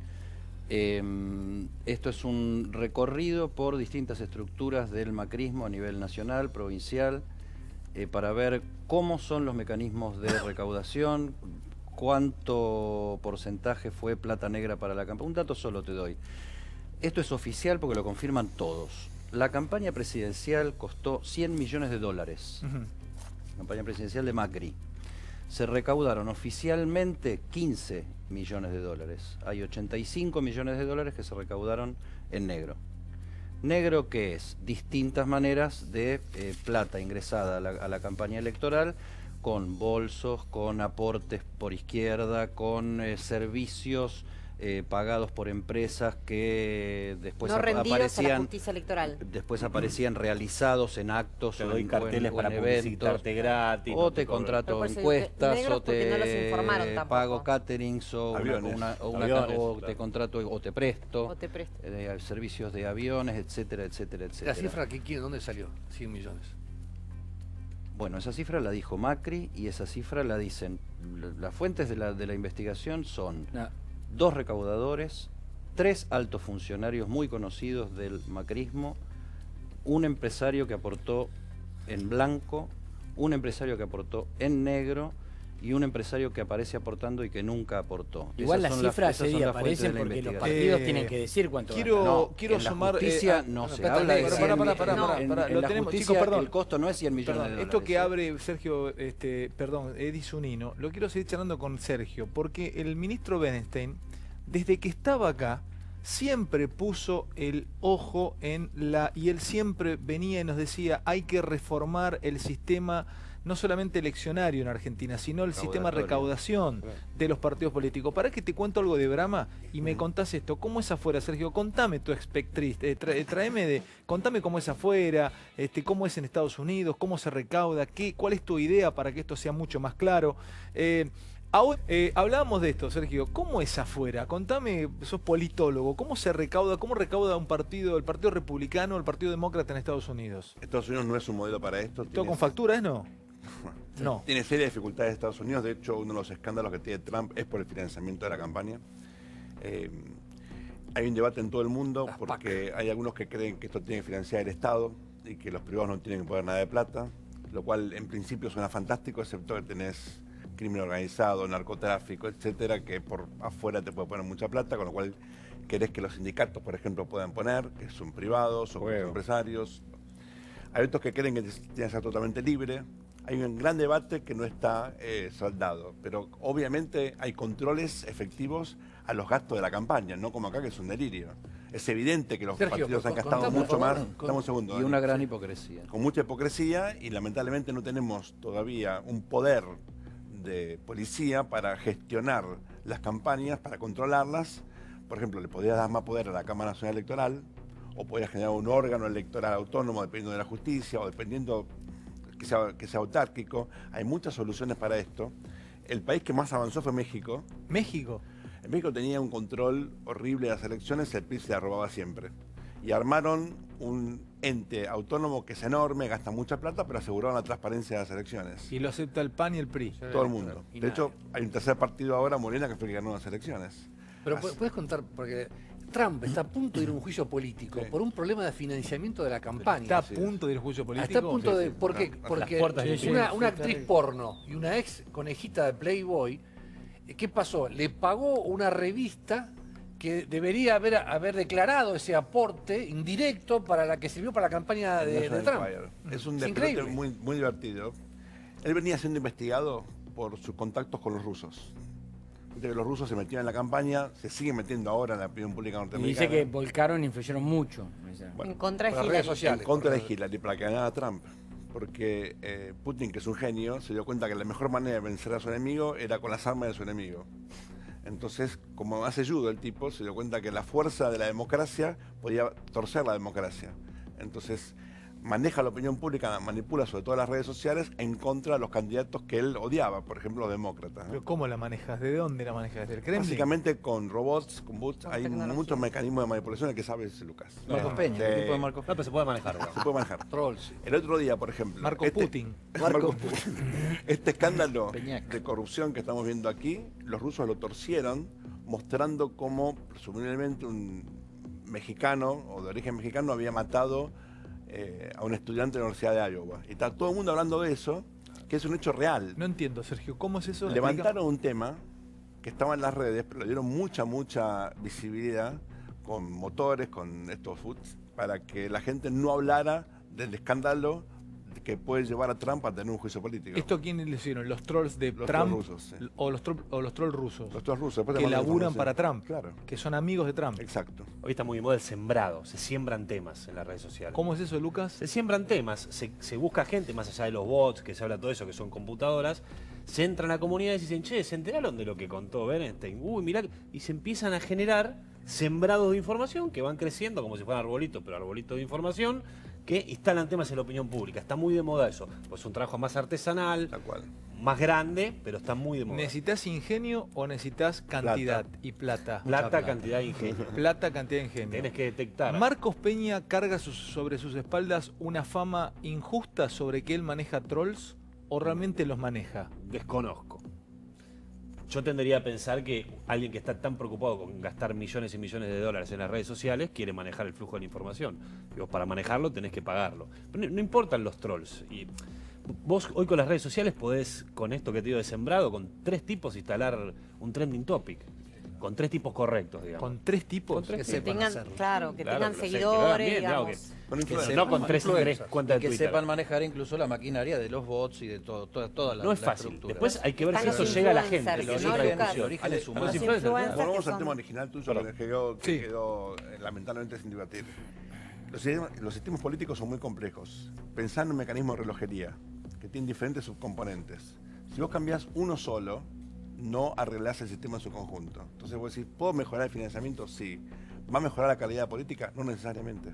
Esto es un recorrido por distintas estructuras del macrismo a nivel nacional, provincial, para ver cómo son los mecanismos de recaudación, cuánto porcentaje fue plata negra para la campaña. Un dato solo te doy. Esto es oficial porque lo confirman todos. La campaña presidencial costó 100 millones de dólares. Ujú. Campaña presidencial de Macri. Se recaudaron oficialmente 15 millones de dólares. Hay 85 millones de dólares que se recaudaron en negro. Negro, ¿qué es? Distintas maneras de plata ingresada a la campaña electoral, con bolsos, con aportes por izquierda, con servicios pagados por empresas que después no rendidos a la aparecían, justicia electoral. después aparecían realizados en actos Te o doy en, carteles o en para eventos. publicitarte gratis. O no te cobro. contrato Pero por eso digo que encuestas, negros o porque no los te informaron tampoco. pago caterings, o Aviones. Aviones, o te claro. contrato, o te presto, O te presto. servicios de aviones, etcétera, etcétera, etcétera. La cifra que quiere, ¿dónde salió? 100 millones. Bueno, esa cifra la dijo Macri y esa cifra la dicen. Las fuentes de la investigación son No. 2 recaudadores, 3 altos funcionarios muy conocidos del macrismo, un empresario que aportó en blanco, un empresario que aportó en negro y un empresario que aparece aportando y que nunca aportó. Igual Esas las son cifras esas ese son día las fuentes aparecen de la porque los investigación. partidos tienen que decir cuánto quiero- ganan. quiero en la sumar, justicia no se plata habla de negra. 100 Pará, en lo la tenemos, justicia chicos, perdón. el costo no es 100 millones Perdón, de esto dólares. que abre Sergio, Eddie Zunino, lo quiero seguir charlando con Sergio, porque el ministro Bernstein, desde que estaba acá, siempre puso el ojo y él siempre venía y nos decía, hay que reformar el sistema, no solamente eleccionario en Argentina, sino el sistema de recaudación de los partidos políticos. Para que te cuento algo de Brahma y me contás esto. ¿Cómo es afuera, Sergio? Contame tu expectriz, contame cómo es afuera, cómo es en Estados Unidos, cómo se recauda, cuál es tu idea para que esto sea mucho más claro. Hablábamos de esto, Sergio. ¿Cómo es afuera? Contame, sos politólogo. ¿Cómo se recauda? ¿Cómo recauda un partido, el Partido Republicano, el Partido Demócrata en Estados Unidos? Estados Unidos no es un modelo para esto. ¿Todo con facturas, no? No. Tiene serias dificultades Estados Unidos. De hecho, uno de los escándalos que tiene Trump es por el financiamiento de la campaña. Hay un debate en todo el mundo porque hay algunos que creen que esto tiene que financiar el Estado y que los privados no tienen que poner nada de plata, lo cual en principio suena fantástico, excepto que tenés crimen organizado, narcotráfico, etcétera, que por afuera te puede poner mucha plata, con lo cual querés que los sindicatos, por ejemplo, puedan poner, que son privados o empresarios. Hay otros que creen que tiene que ser totalmente libre. Hay un gran debate que no está saldado, pero obviamente hay controles efectivos a los gastos de la campaña, no como acá que es un delirio. Es evidente que los Sergio, partidos han gastado contame, mucho por más. favor. Dame un segundo. Y Dani. una gran hipocresía. Con mucha hipocresía y lamentablemente no tenemos todavía un poder de policía para gestionar las campañas, para controlarlas. Por ejemplo, le podrías dar más poder a la Cámara Nacional Electoral o podrías generar un órgano electoral autónomo dependiendo de la justicia o dependiendo que sea autárquico. Hay muchas soluciones para esto. El país que más avanzó fue México. México. En México tenía un control horrible de las elecciones, el PRI se la robaba siempre. Y armaron un ente autónomo que es enorme, gasta mucha plata, pero aseguraron la transparencia de las elecciones. Y lo acepta el PAN y el PRI. Todo el mundo. Y De hecho, hay un tercer partido ahora, Morena, que fue el que ganó las elecciones. Pero puedes contar, porque Trump está a punto de ir a un juicio político por un problema de financiamiento de la campaña. Está a punto del juicio político. Está a punto de. sí. ¿Por qué? Las Porque puertas del una infierno. actriz porno y una ex conejita de Playboy, ¿qué pasó? Le pagó una revista que debería haber declarado ese aporte indirecto para la que sirvió para la campaña de National Trump. Enquirer. Es un Es despelote increíble. muy, muy divertido. Él venía siendo investigado por sus contactos con los rusos. Viste que los rusos se metían en la campaña, se siguen metiendo ahora en la opinión pública Y norteamericana. dice que volcaron e influyeron mucho. Bueno, En contra de Por las redes Hillary. sociales. en contra de Hillary para que ganara Trump. Porque Putin, que es un genio, se dio cuenta que la mejor manera de vencer a su enemigo era con las armas de su enemigo. Entonces, como hace judo el tipo, se dio cuenta que la fuerza de la democracia podía torcer la democracia. Entonces, maneja la opinión pública, manipula sobre todo las redes sociales en contra de los candidatos que él odiaba, por ejemplo, los demócratas, ¿no? ¿Pero cómo la manejas? ¿De dónde la manejas? ¿Del Kremlin? Básicamente con robots, con bots, Con hay tecnología. muchos mecanismos de manipulación que sabes, Lucas. Marcos Peña, Sí. el tipo de Marcos No, pero se puede manejar. Se digamos. puede manejar. Trolls. El otro día, por ejemplo. Marco Putin. Marco Putin. Este escándalo Peñac. de corrupción que estamos viendo aquí, los rusos lo torcieron, mostrando cómo presumiblemente un mexicano o de origen mexicano había matado a un estudiante de la Universidad de Iowa. Y está todo el mundo hablando de eso, que es un hecho real. No entiendo, Sergio, ¿cómo es eso? Levantaron un tema que estaba en las redes, pero le dieron mucha visibilidad con motores, con estos foods, para que la gente no hablara del escándalo que puede llevar a Trump a tener un juicio político. ¿Esto a quiénes le hicieron? ¿Los trolls de Los Trump? trolls rusos, sí. ¿O los trolls rusos? Los trolls rusos. Después te Que mando la laburan información. para Trump. Claro, Que son amigos de Trump. exacto. Hoy está muy de moda el sembrado. Se siembran temas en las redes sociales. ¿Cómo es eso, Lucas? Se siembran temas, se busca gente, más allá de los bots, que se habla todo eso, que son computadoras, se entran a comunidades y dicen, che, ¿se enteraron de lo que contó Bernstein? Uy, mirá, y se empiezan a generar sembrados de información que van creciendo como si fueran arbolitos, pero arbolitos de información, que instalan temas en la opinión pública. Está muy de moda eso. Pues es un trabajo más artesanal, Tal cual. más grande, pero está muy de moda. ¿Necesitas ingenio o necesitas cantidad y plata? Plata, cantidad de ingenio. Plata, cantidad de ingenio. Tienes que detectar. ¿Marcos Peña carga sobre sus espaldas una fama injusta sobre que él maneja trolls o realmente los maneja? Desconozco. Yo tendería a pensar que alguien que está tan preocupado con gastar millones y millones de dólares en las redes sociales quiere manejar el flujo de la información. Y vos para manejarlo tenés que pagarlo. Pero no importan los trolls. Y vos hoy con las redes sociales podés, con esto que te digo de sembrado, con 3 tipos instalar un trending topic. Con 3 tipos correctos, digamos. ¿Con 3 tipos? Con 3 Que tipos. tengan, claro, que tengan que lo seguidores, hagan bien, claro, digamos. Con que influencers. no con 3 cuentas y de que Twitter. sepan manejar incluso la maquinaria de los bots y de toda la No es la fácil. estructura. Después hay que ver Están si eso los llega a la influencers, gente. el que Es no, otra origen, Lucas. el discusión. origen es humano. Los Los influencers, influencers Volvamos que al tema son- original tuyo Perdón. que Sí. quedó lamentablemente sin debatir. Los sistemas políticos son muy complejos. Pensá en un mecanismo de relojería que tiene diferentes subcomponentes. Si vos cambiás uno solo, no arreglás el sistema en su conjunto. Entonces vos decís, ¿puedo mejorar el financiamiento? Sí. ¿Va a mejorar la calidad política? No necesariamente.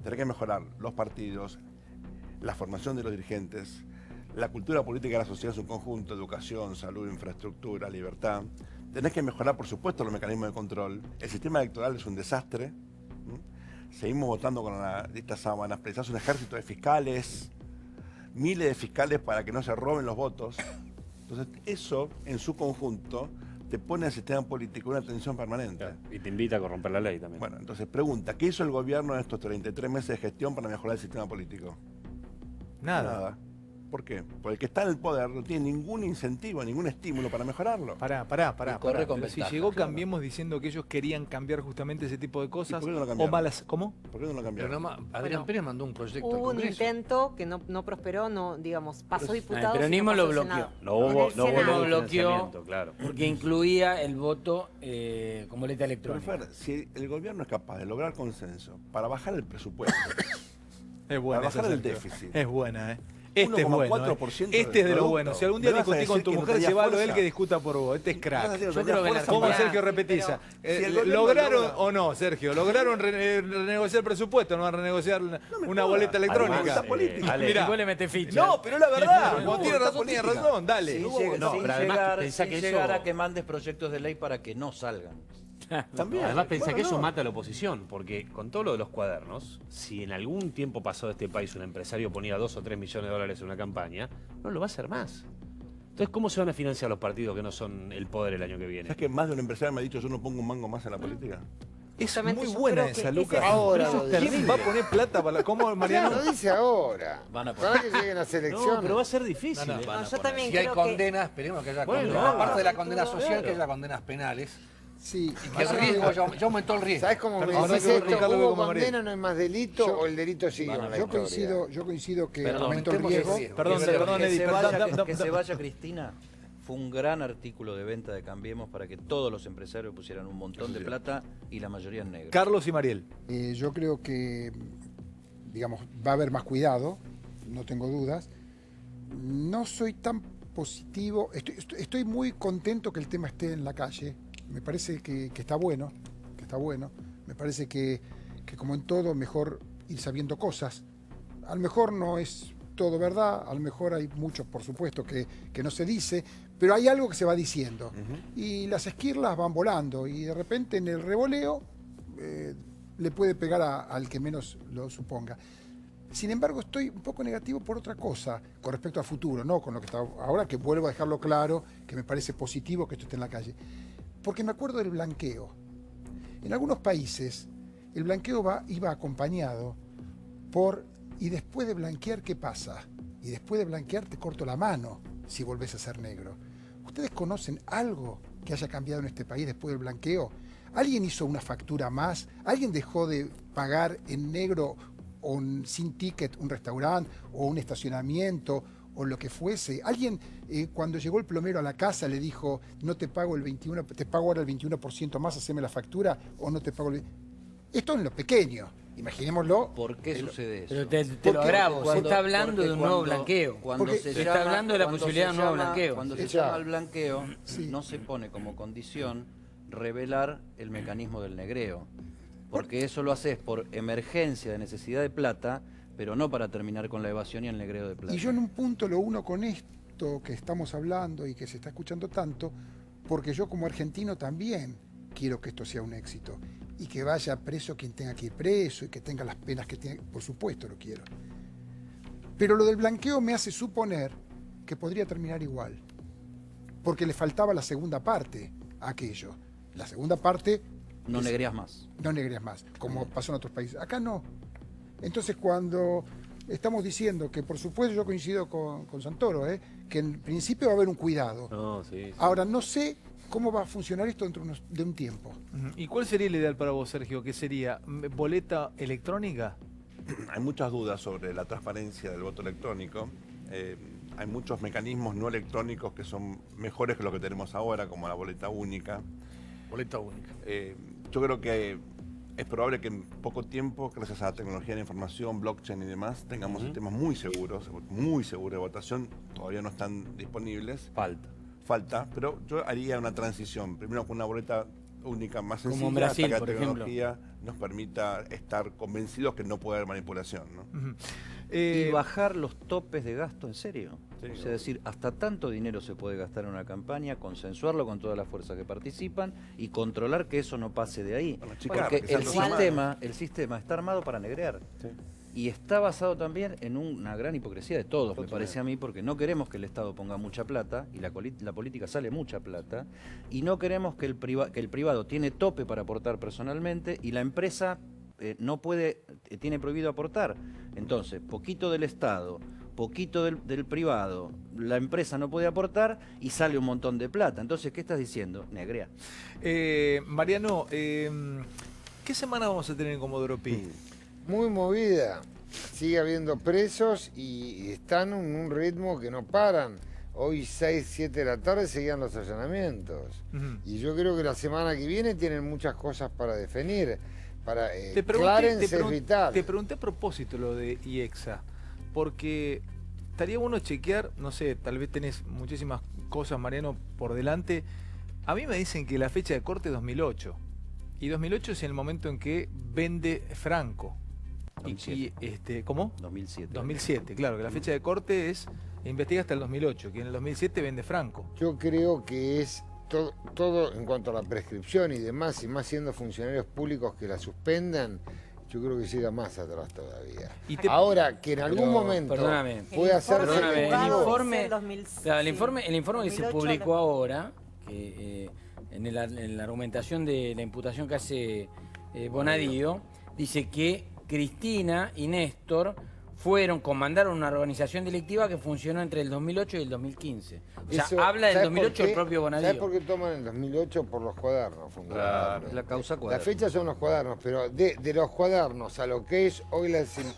Tenés que mejorar los partidos, la formación de los dirigentes, la cultura política de la sociedad en su conjunto, educación, salud, infraestructura, libertad. Tenés que mejorar, por supuesto, los mecanismos de control. El sistema electoral es un desastre. Seguimos votando con la lista sábanas. Precisás un ejército de fiscales, miles de fiscales para que no se roben los votos. Entonces, eso en su conjunto te pone al sistema político una tensión permanente. Y te invita a corromper la ley también. Bueno, entonces pregunta, ¿qué hizo el gobierno en estos 33 meses de gestión para mejorar el sistema político? Nada. ¿Por qué? Porque el que está en el poder no tiene ningún incentivo, ningún estímulo para mejorarlo. Pará. corre con Pero si ventaja, llegó claro. Cambiemos diciendo que ellos querían cambiar justamente ese tipo de cosas. por qué no lo O cambiaron? malas. ¿Cómo? ¿Por qué no lo Pero cambiaron? Adrián Bueno, Pérez mandó un proyecto al Hubo un Congreso. intento que no prosperó, no, digamos, pasó diputado. El peronismo lo bloqueó. No hubo En el Senado. no hubo bloqueó financiamiento, claro. porque incluía el voto con boleta Pero electrónica. Fer, si el gobierno es capaz de lograr consenso para bajar el presupuesto, Es buena. Para bajar esa, el Sergio. déficit. Es buena, Este es bueno. 1,4% Este es de lo del bueno. producto. Si algún día ¿Me vas a discutís con decir tu que no mujer, tenía llévalo a él fuerza? que discuta por vos. Este es crack. Yo creo que la ¿Cómo Argentina- Sergio repetiza? pero- Si el gobierno ¿Lograron logra- o no, Sergio? ¿Lograron renegociar el presupuesto? ¿No van a renegociar una boleta electrónica? Además, política. Ale, Mirá. Vos le metés ficha. No, pero la verdad. No, Cuando tiene está razón, tiene política. razón. Dale. Sin, No, sin pero además llegar, pensá sin que llegar eso- a que mandes proyectos de ley para que no salgan. También. Además pensá Bueno, que eso no. mata a la oposición, porque con todo lo de los cuadernos, si en algún tiempo pasado de este país un empresario ponía 2 o 3 millones de dólares en una campaña, no lo va a hacer más. Entonces, ¿cómo se van a financiar los partidos que no son el poder el año que viene? ¿Sabes que más de un empresario me ha dicho yo no pongo un mango más en la política? Es Justamente muy yo buena creo que esa, ese Lucas. es- Ahora Eso lo es terrible. dice. ¿Va a poner plata para cómo, Mariano? Lo dice ahora. Van a Para que lleguen las elecciones. No, pero va a ser difícil. No, no, ¿eh? No, yo también Si hay creo que... condenas, esperemos que haya Bueno, condenas. claro. Aparte de la condena social, Claro. que haya condenas penales. Sí, Y que el riesgo ya aumentó el riesgo. ¿Sabes cómo me Ahora dice que esto? Ricardo ve ¿Hubo como Mariano. condena, no es más delito Yo- o el delito sigue con la yo historia? coincido que Perdón, aumentó el aumentemos el riesgo. riesgo. Perdón, Pero perdón, que Eddie. se perdón, vaya, da- da- que da- se vaya Cristina. Fue un gran artículo de venta de Cambiemos para que todos los empresarios pusieran un montón de plata y la mayoría en negro. Carlos y Mariel. Yo creo que, digamos, va a haber más cuidado, no tengo dudas. No soy tan positivo, estoy muy contento que el tema esté en la calle. Me parece que está bueno, Me parece que como en todo, mejor ir sabiendo cosas. A lo mejor no es todo verdad, a lo mejor hay mucho, por supuesto, que no se dice, pero hay algo que se va diciendo. Y las esquirlas van volando y de repente en el revoleo le puede pegar al que menos lo suponga. Sin embargo, estoy un poco negativo por otra cosa, con respecto al futuro, no con lo que está ahora, que vuelvo a dejarlo claro, que me parece positivo que esto esté en la calle. Porque me acuerdo del blanqueo. En algunos países, el blanqueo iba acompañado por, y después de blanquear, ¿qué pasa? Y después de blanquear te corto la mano si volvés a ser negro. ¿Ustedes conocen algo que haya cambiado en este país después del blanqueo? ¿Alguien hizo una factura más? ¿Alguien dejó de pagar en negro o sin ticket un restaurante o un estacionamiento o lo que fuese? ¿Alguien cuando llegó el plomero a la casa le dijo no te pago el 21, te pago ahora el 21% más, haceme la factura o no te pago el... Esto en lo pequeño, imaginémoslo. ¿Por qué sucede eso? Pero te lo Porque agravo, se Cuando- está hablando porque de un nuevo cuando- blanqueo. Cuando Porque se se está hablando de la cuando posibilidad se de un nuevo llama- blanqueo. Cuando se Ya. llama el blanqueo, Sí. no se pone como condición revelar el mecanismo del negreo. Porque eso lo haces por emergencia de necesidad de plata, pero no para terminar con la evasión y el negreo de plata. Y yo en un punto lo uno con esto que estamos hablando y que se está escuchando tanto, porque yo como argentino también quiero que esto sea un éxito y que vaya preso quien tenga que ir preso y que tenga las penas que tiene, por supuesto lo quiero. Pero lo del blanqueo me hace suponer que podría terminar igual, porque le faltaba la segunda parte a aquello. La segunda parte No es- negreas más. no negreas más, como pasó en otros países. Acá no. Entonces cuando estamos diciendo que por supuesto yo coincido con Santoro, que en principio va a haber un cuidado. No, sí, sí. Ahora no sé cómo va a funcionar esto dentro de un tiempo. Ujú. ¿Y cuál sería el ideal para vos, Sergio? ¿Qué sería? ¿Boleta electrónica? Hay muchas dudas sobre la transparencia del voto electrónico. Hay muchos mecanismos no electrónicos que son mejores que los que tenemos ahora, como la boleta única. Boleta única. Yo creo que es probable que en poco tiempo, gracias a la tecnología de la información, blockchain y demás, tengamos sistemas muy seguros de votación. Todavía no están disponibles. Falta, pero yo haría una transición. Primero con una boleta única más Como sencilla, en Brasil, hasta que por la ejemplo. tecnología nos permita estar convencidos que no puede haber manipulación, ¿no? Ujú. Y bajar los topes de gasto en serio. Sí, O sea, decir, hasta tanto dinero se puede gastar en una campaña, consensuarlo con todas las fuerzas que participan y controlar que eso no pase de ahí. Bueno, chicar, Porque que sean el los sistema está armado para negrear. Sí. Y está basado también en una gran hipocresía de todos, me Totalmente. parece a mí, porque no queremos que el Estado ponga mucha plata, y la política sale mucha plata, y no queremos que el privado tiene tope para aportar personalmente, y la empresa no puede, tiene prohibido aportar. Entonces, poquito del Estado, poquito del privado, la empresa no puede aportar, y sale un montón de plata. Entonces, ¿qué estás diciendo? Negrea. Mariano, ¿qué semana vamos a tener en Comodoro Pi? Muy movida. Sigue habiendo presos y están en un ritmo que no paran. Hoy 6, 7 de la tarde seguían los allanamientos. Ujú. Y yo creo que la semana que viene tienen muchas cosas para definir. Para, Te Clarence es vital. te pregunté a propósito lo de IEXA, porque estaría bueno chequear, no sé, tal vez tenés muchísimas cosas, Mariano, por delante. A mí me dicen que la fecha de corte es 2008, y 2008 es el momento en que vende Franco. Y 2007. ¿Cómo? 2007. 2007, claro, que la fecha de corte es, investiga hasta el 2008, que en el 2007 vende Franco. Yo creo que es todo en cuanto a la prescripción y demás, y más siendo funcionarios públicos que la suspendan, yo creo que llega más atrás todavía. Ahora, que en algún momento Perdóname. puede hacerse Perdóname, efectivo. el informe que se publicó ahora, que en la argumentación de la imputación que hace Bonadío, dice que Cristina y Néstor comandaron una organización delictiva que funcionó entre el 2008 y el 2015. O sea, habla del ¿sabes 2008 por el qué? propio Bonadío. ¿Sabes por qué toman el 2008? Por los cuadernos, fundamentalmente. La causa Las cuaderno. fechas son los cuadernos, pero de los cuadernos a lo que es hoy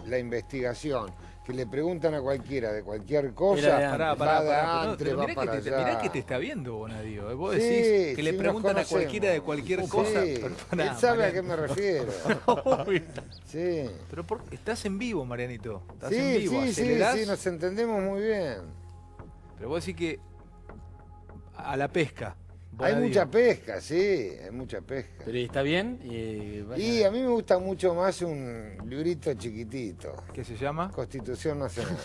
la investigación, que le preguntan a cualquiera de cualquier cosa, va de antes, va para allá. Mirá que te está viendo, Bonadío. Vos Sí, decís que le sí, preguntan nos a cualquiera de cualquier cosa. Sí, Pero pará, él sabe Mariano. a qué me refiero. Sí. Pero estás en vivo, Marianito. Estás Sí, en vivo. sí, Acelerás, sí, nos entendemos muy bien. pero vos decís que a la pesca. Hay Bonadío. mucha pesca, sí, hay mucha pesca. Pero ¿está bien? Y a mí me gusta mucho más un librito chiquitito. ¿Qué se llama? Constitución Nacional.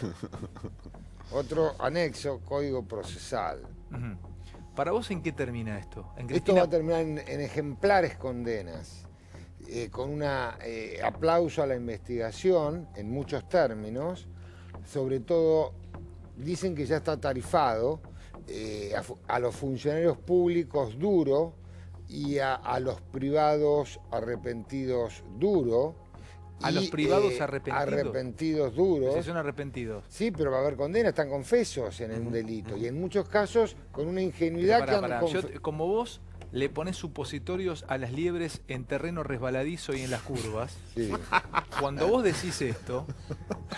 Otro anexo, Código Procesal. Ujú. ¿Para vos en qué termina esto? ¿En Esto va a terminar en ejemplares condenas, con un aplauso a la investigación en muchos términos. Sobre todo, dicen que ya está tarifado a los funcionarios públicos duro y a los privados arrepentidos duro. ¿A los privados arrepentidos? Arrepentidos duros. Si son arrepentidos. Sí, pero va a haber condena, están confesos en el delito. Y en muchos casos con una ingenuidad Pero que pará, han yo, como vos le pones supositorios a las liebres en terreno resbaladizo y en las curvas, Sí. cuando vos decís esto,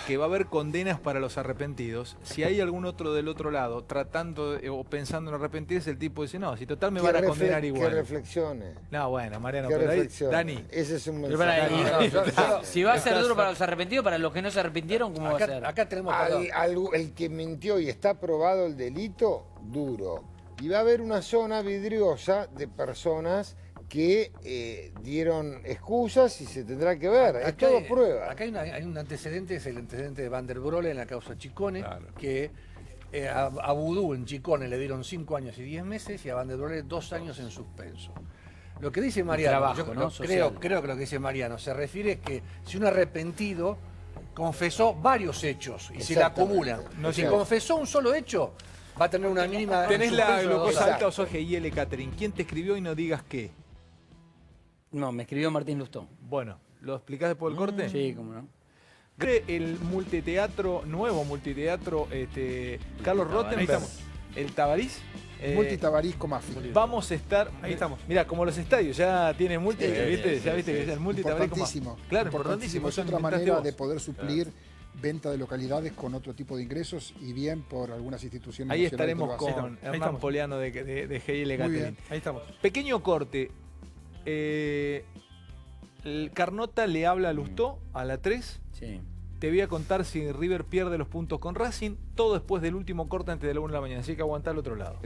que va a haber condenas para los arrepentidos, si hay algún otro del otro lado tratando o pensando en arrepentirse, el tipo dice, no, si total me van a condenar Que igual. reflexione. No, bueno, Mariano, Que pero ahí, reflexione. Dani, Ese es un Pero mensaje. si va a ser duro para los arrepentidos, para los que no se arrepintieron, ¿cómo va a ser? Acá tenemos... perdón. El que mintió y está probado el delito, duro. Y va a haber una zona vidriosa de personas que dieron excusas y se tendrá que ver. Es Acá todo hay- prueba. Acá hay un antecedente, es el antecedente de Van der Brohe en la causa Chicone, que a Vudú en Chicone le dieron 5 años y 10 meses y a Van der Brohe 2 años en suspenso. Lo que dice Mariano, trabajo, yo ¿no? creo que lo que dice Mariano se refiere es que si un arrepentido confesó varios hechos y se le Exactamente. acumulan, No si sé. confesó un solo hecho, va a tener una mínima... ¿tenés la suspenso de 2 glucosa años. alta o sos GIL, Catherine? ¿Quién te escribió y no digas qué? No, me escribió Martín Lustó. Bueno, ¿lo explicás después del corte? Sí, cómo no. El multiteatro, nuevo multiteatro, Carlos Rottenberg, el Tabarís. Multitabarisco Mafia. Vamos a estar. Ahí estamos. Mira, como los estadios ya tienen multi, ¿viste? Ya viste que es el multitabarisco. Importantísimo. Claro, importantísimo. Es eso lo otra inventaste manera vos. de poder suplir venta de localidades con otro tipo de ingresos y bien por algunas instituciones Ahí nacionales que estaremos lo hacen. con Hernán Poliano de GIL Muy Catering. bien. Ahí estamos. Pequeño corte. El Carnota le habla a Lustó a la 3. Sí. Te voy a contar si River pierde los puntos con Racing. Todo después del último corte antes de la 1 de la mañana. Así que aguantá al otro lado.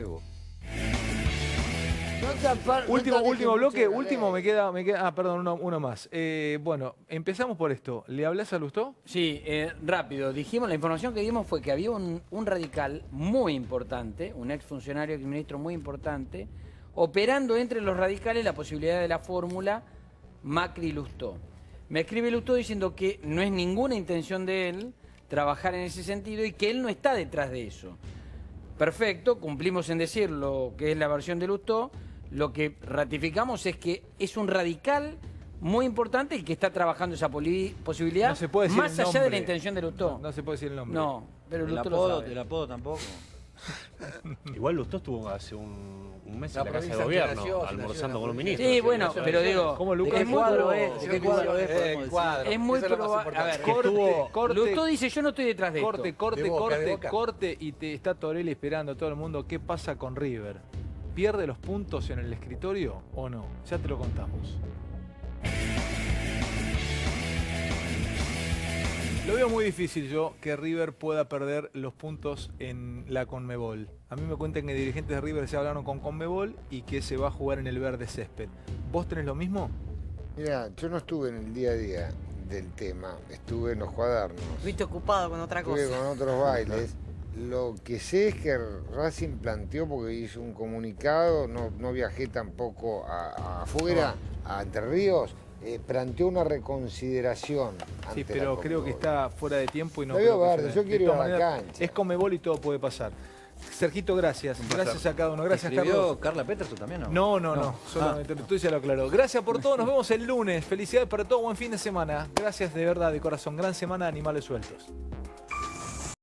Último bloque, último me queda. Perdón, uno más. Bueno, empezamos por esto. ¿Le hablas a Lustó? Sí, rápido. Dijimos, la información que dimos fue que había un radical muy importante, un exfuncionario exministro muy importante, operando entre los radicales la posibilidad de la fórmula Macri-Lustó. Me escribe Lustó diciendo que no es ninguna intención de él trabajar en ese sentido y que él no está detrás de eso. Perfecto, cumplimos en decir lo que es la versión de Lustó. Lo que ratificamos es que es un radical muy importante y que está trabajando esa posibilidad No se puede decir más el allá de nombre. la intención de Lustó. No se puede decir el nombre. No, pero El Lustó lo sabe. apodo tampoco. Igual Lustó estuvo hace un mes La en la Casa de provincia Gobierno, nació, almorzando con un nació. ministro. Sí, bueno, Eso- pero digo, ¿Cómo, Lucas? es ¿De qué muy cuadro proba- es? ¿De qué cuadro es? Podemos decir. es muy Eso es lo más probable. A ver, importante. Corte, Lustó dice yo no estoy detrás de Corte, esto. corte, De Boca, de corte, Boca. corte. Y te está Torelli esperando a todo el mundo. ¿Qué pasa con River? ¿Pierde los puntos en el escritorio o no? Ya te lo contamos. Lo veo muy difícil yo que River pueda perder los puntos en la Conmebol. A mí me cuentan que dirigentes de River se hablaron con Conmebol y que se va a jugar en el verde césped. ¿Vos tenés lo mismo? Mira, yo no estuve en el día a día del tema, estuve en los cuadernos, Estuviste ocupado con otra estuve cosa. con otros bailes. Lo que sé es que Racing planteó, porque hizo un comunicado, no viajé tampoco afuera, a Entre Ríos, planteó una reconsideración. Sí, ante pero la creo que convocatoria. está fuera de tiempo y no Lo creo veo que verde, se yo dé. quiero De ir a todas la maneras, cancha. Es Conmebol y todo puede pasar. Sergito, gracias. Gracias a cada uno. Gracias, ¿Escribió Carlos. Carla Peterson también? No. Solamente tú ya lo aclaró. Gracias por todo. Nos vemos el lunes. Felicidades para todo. Buen fin de semana. Gracias de verdad, de corazón. Gran semana de Animales Sueltos.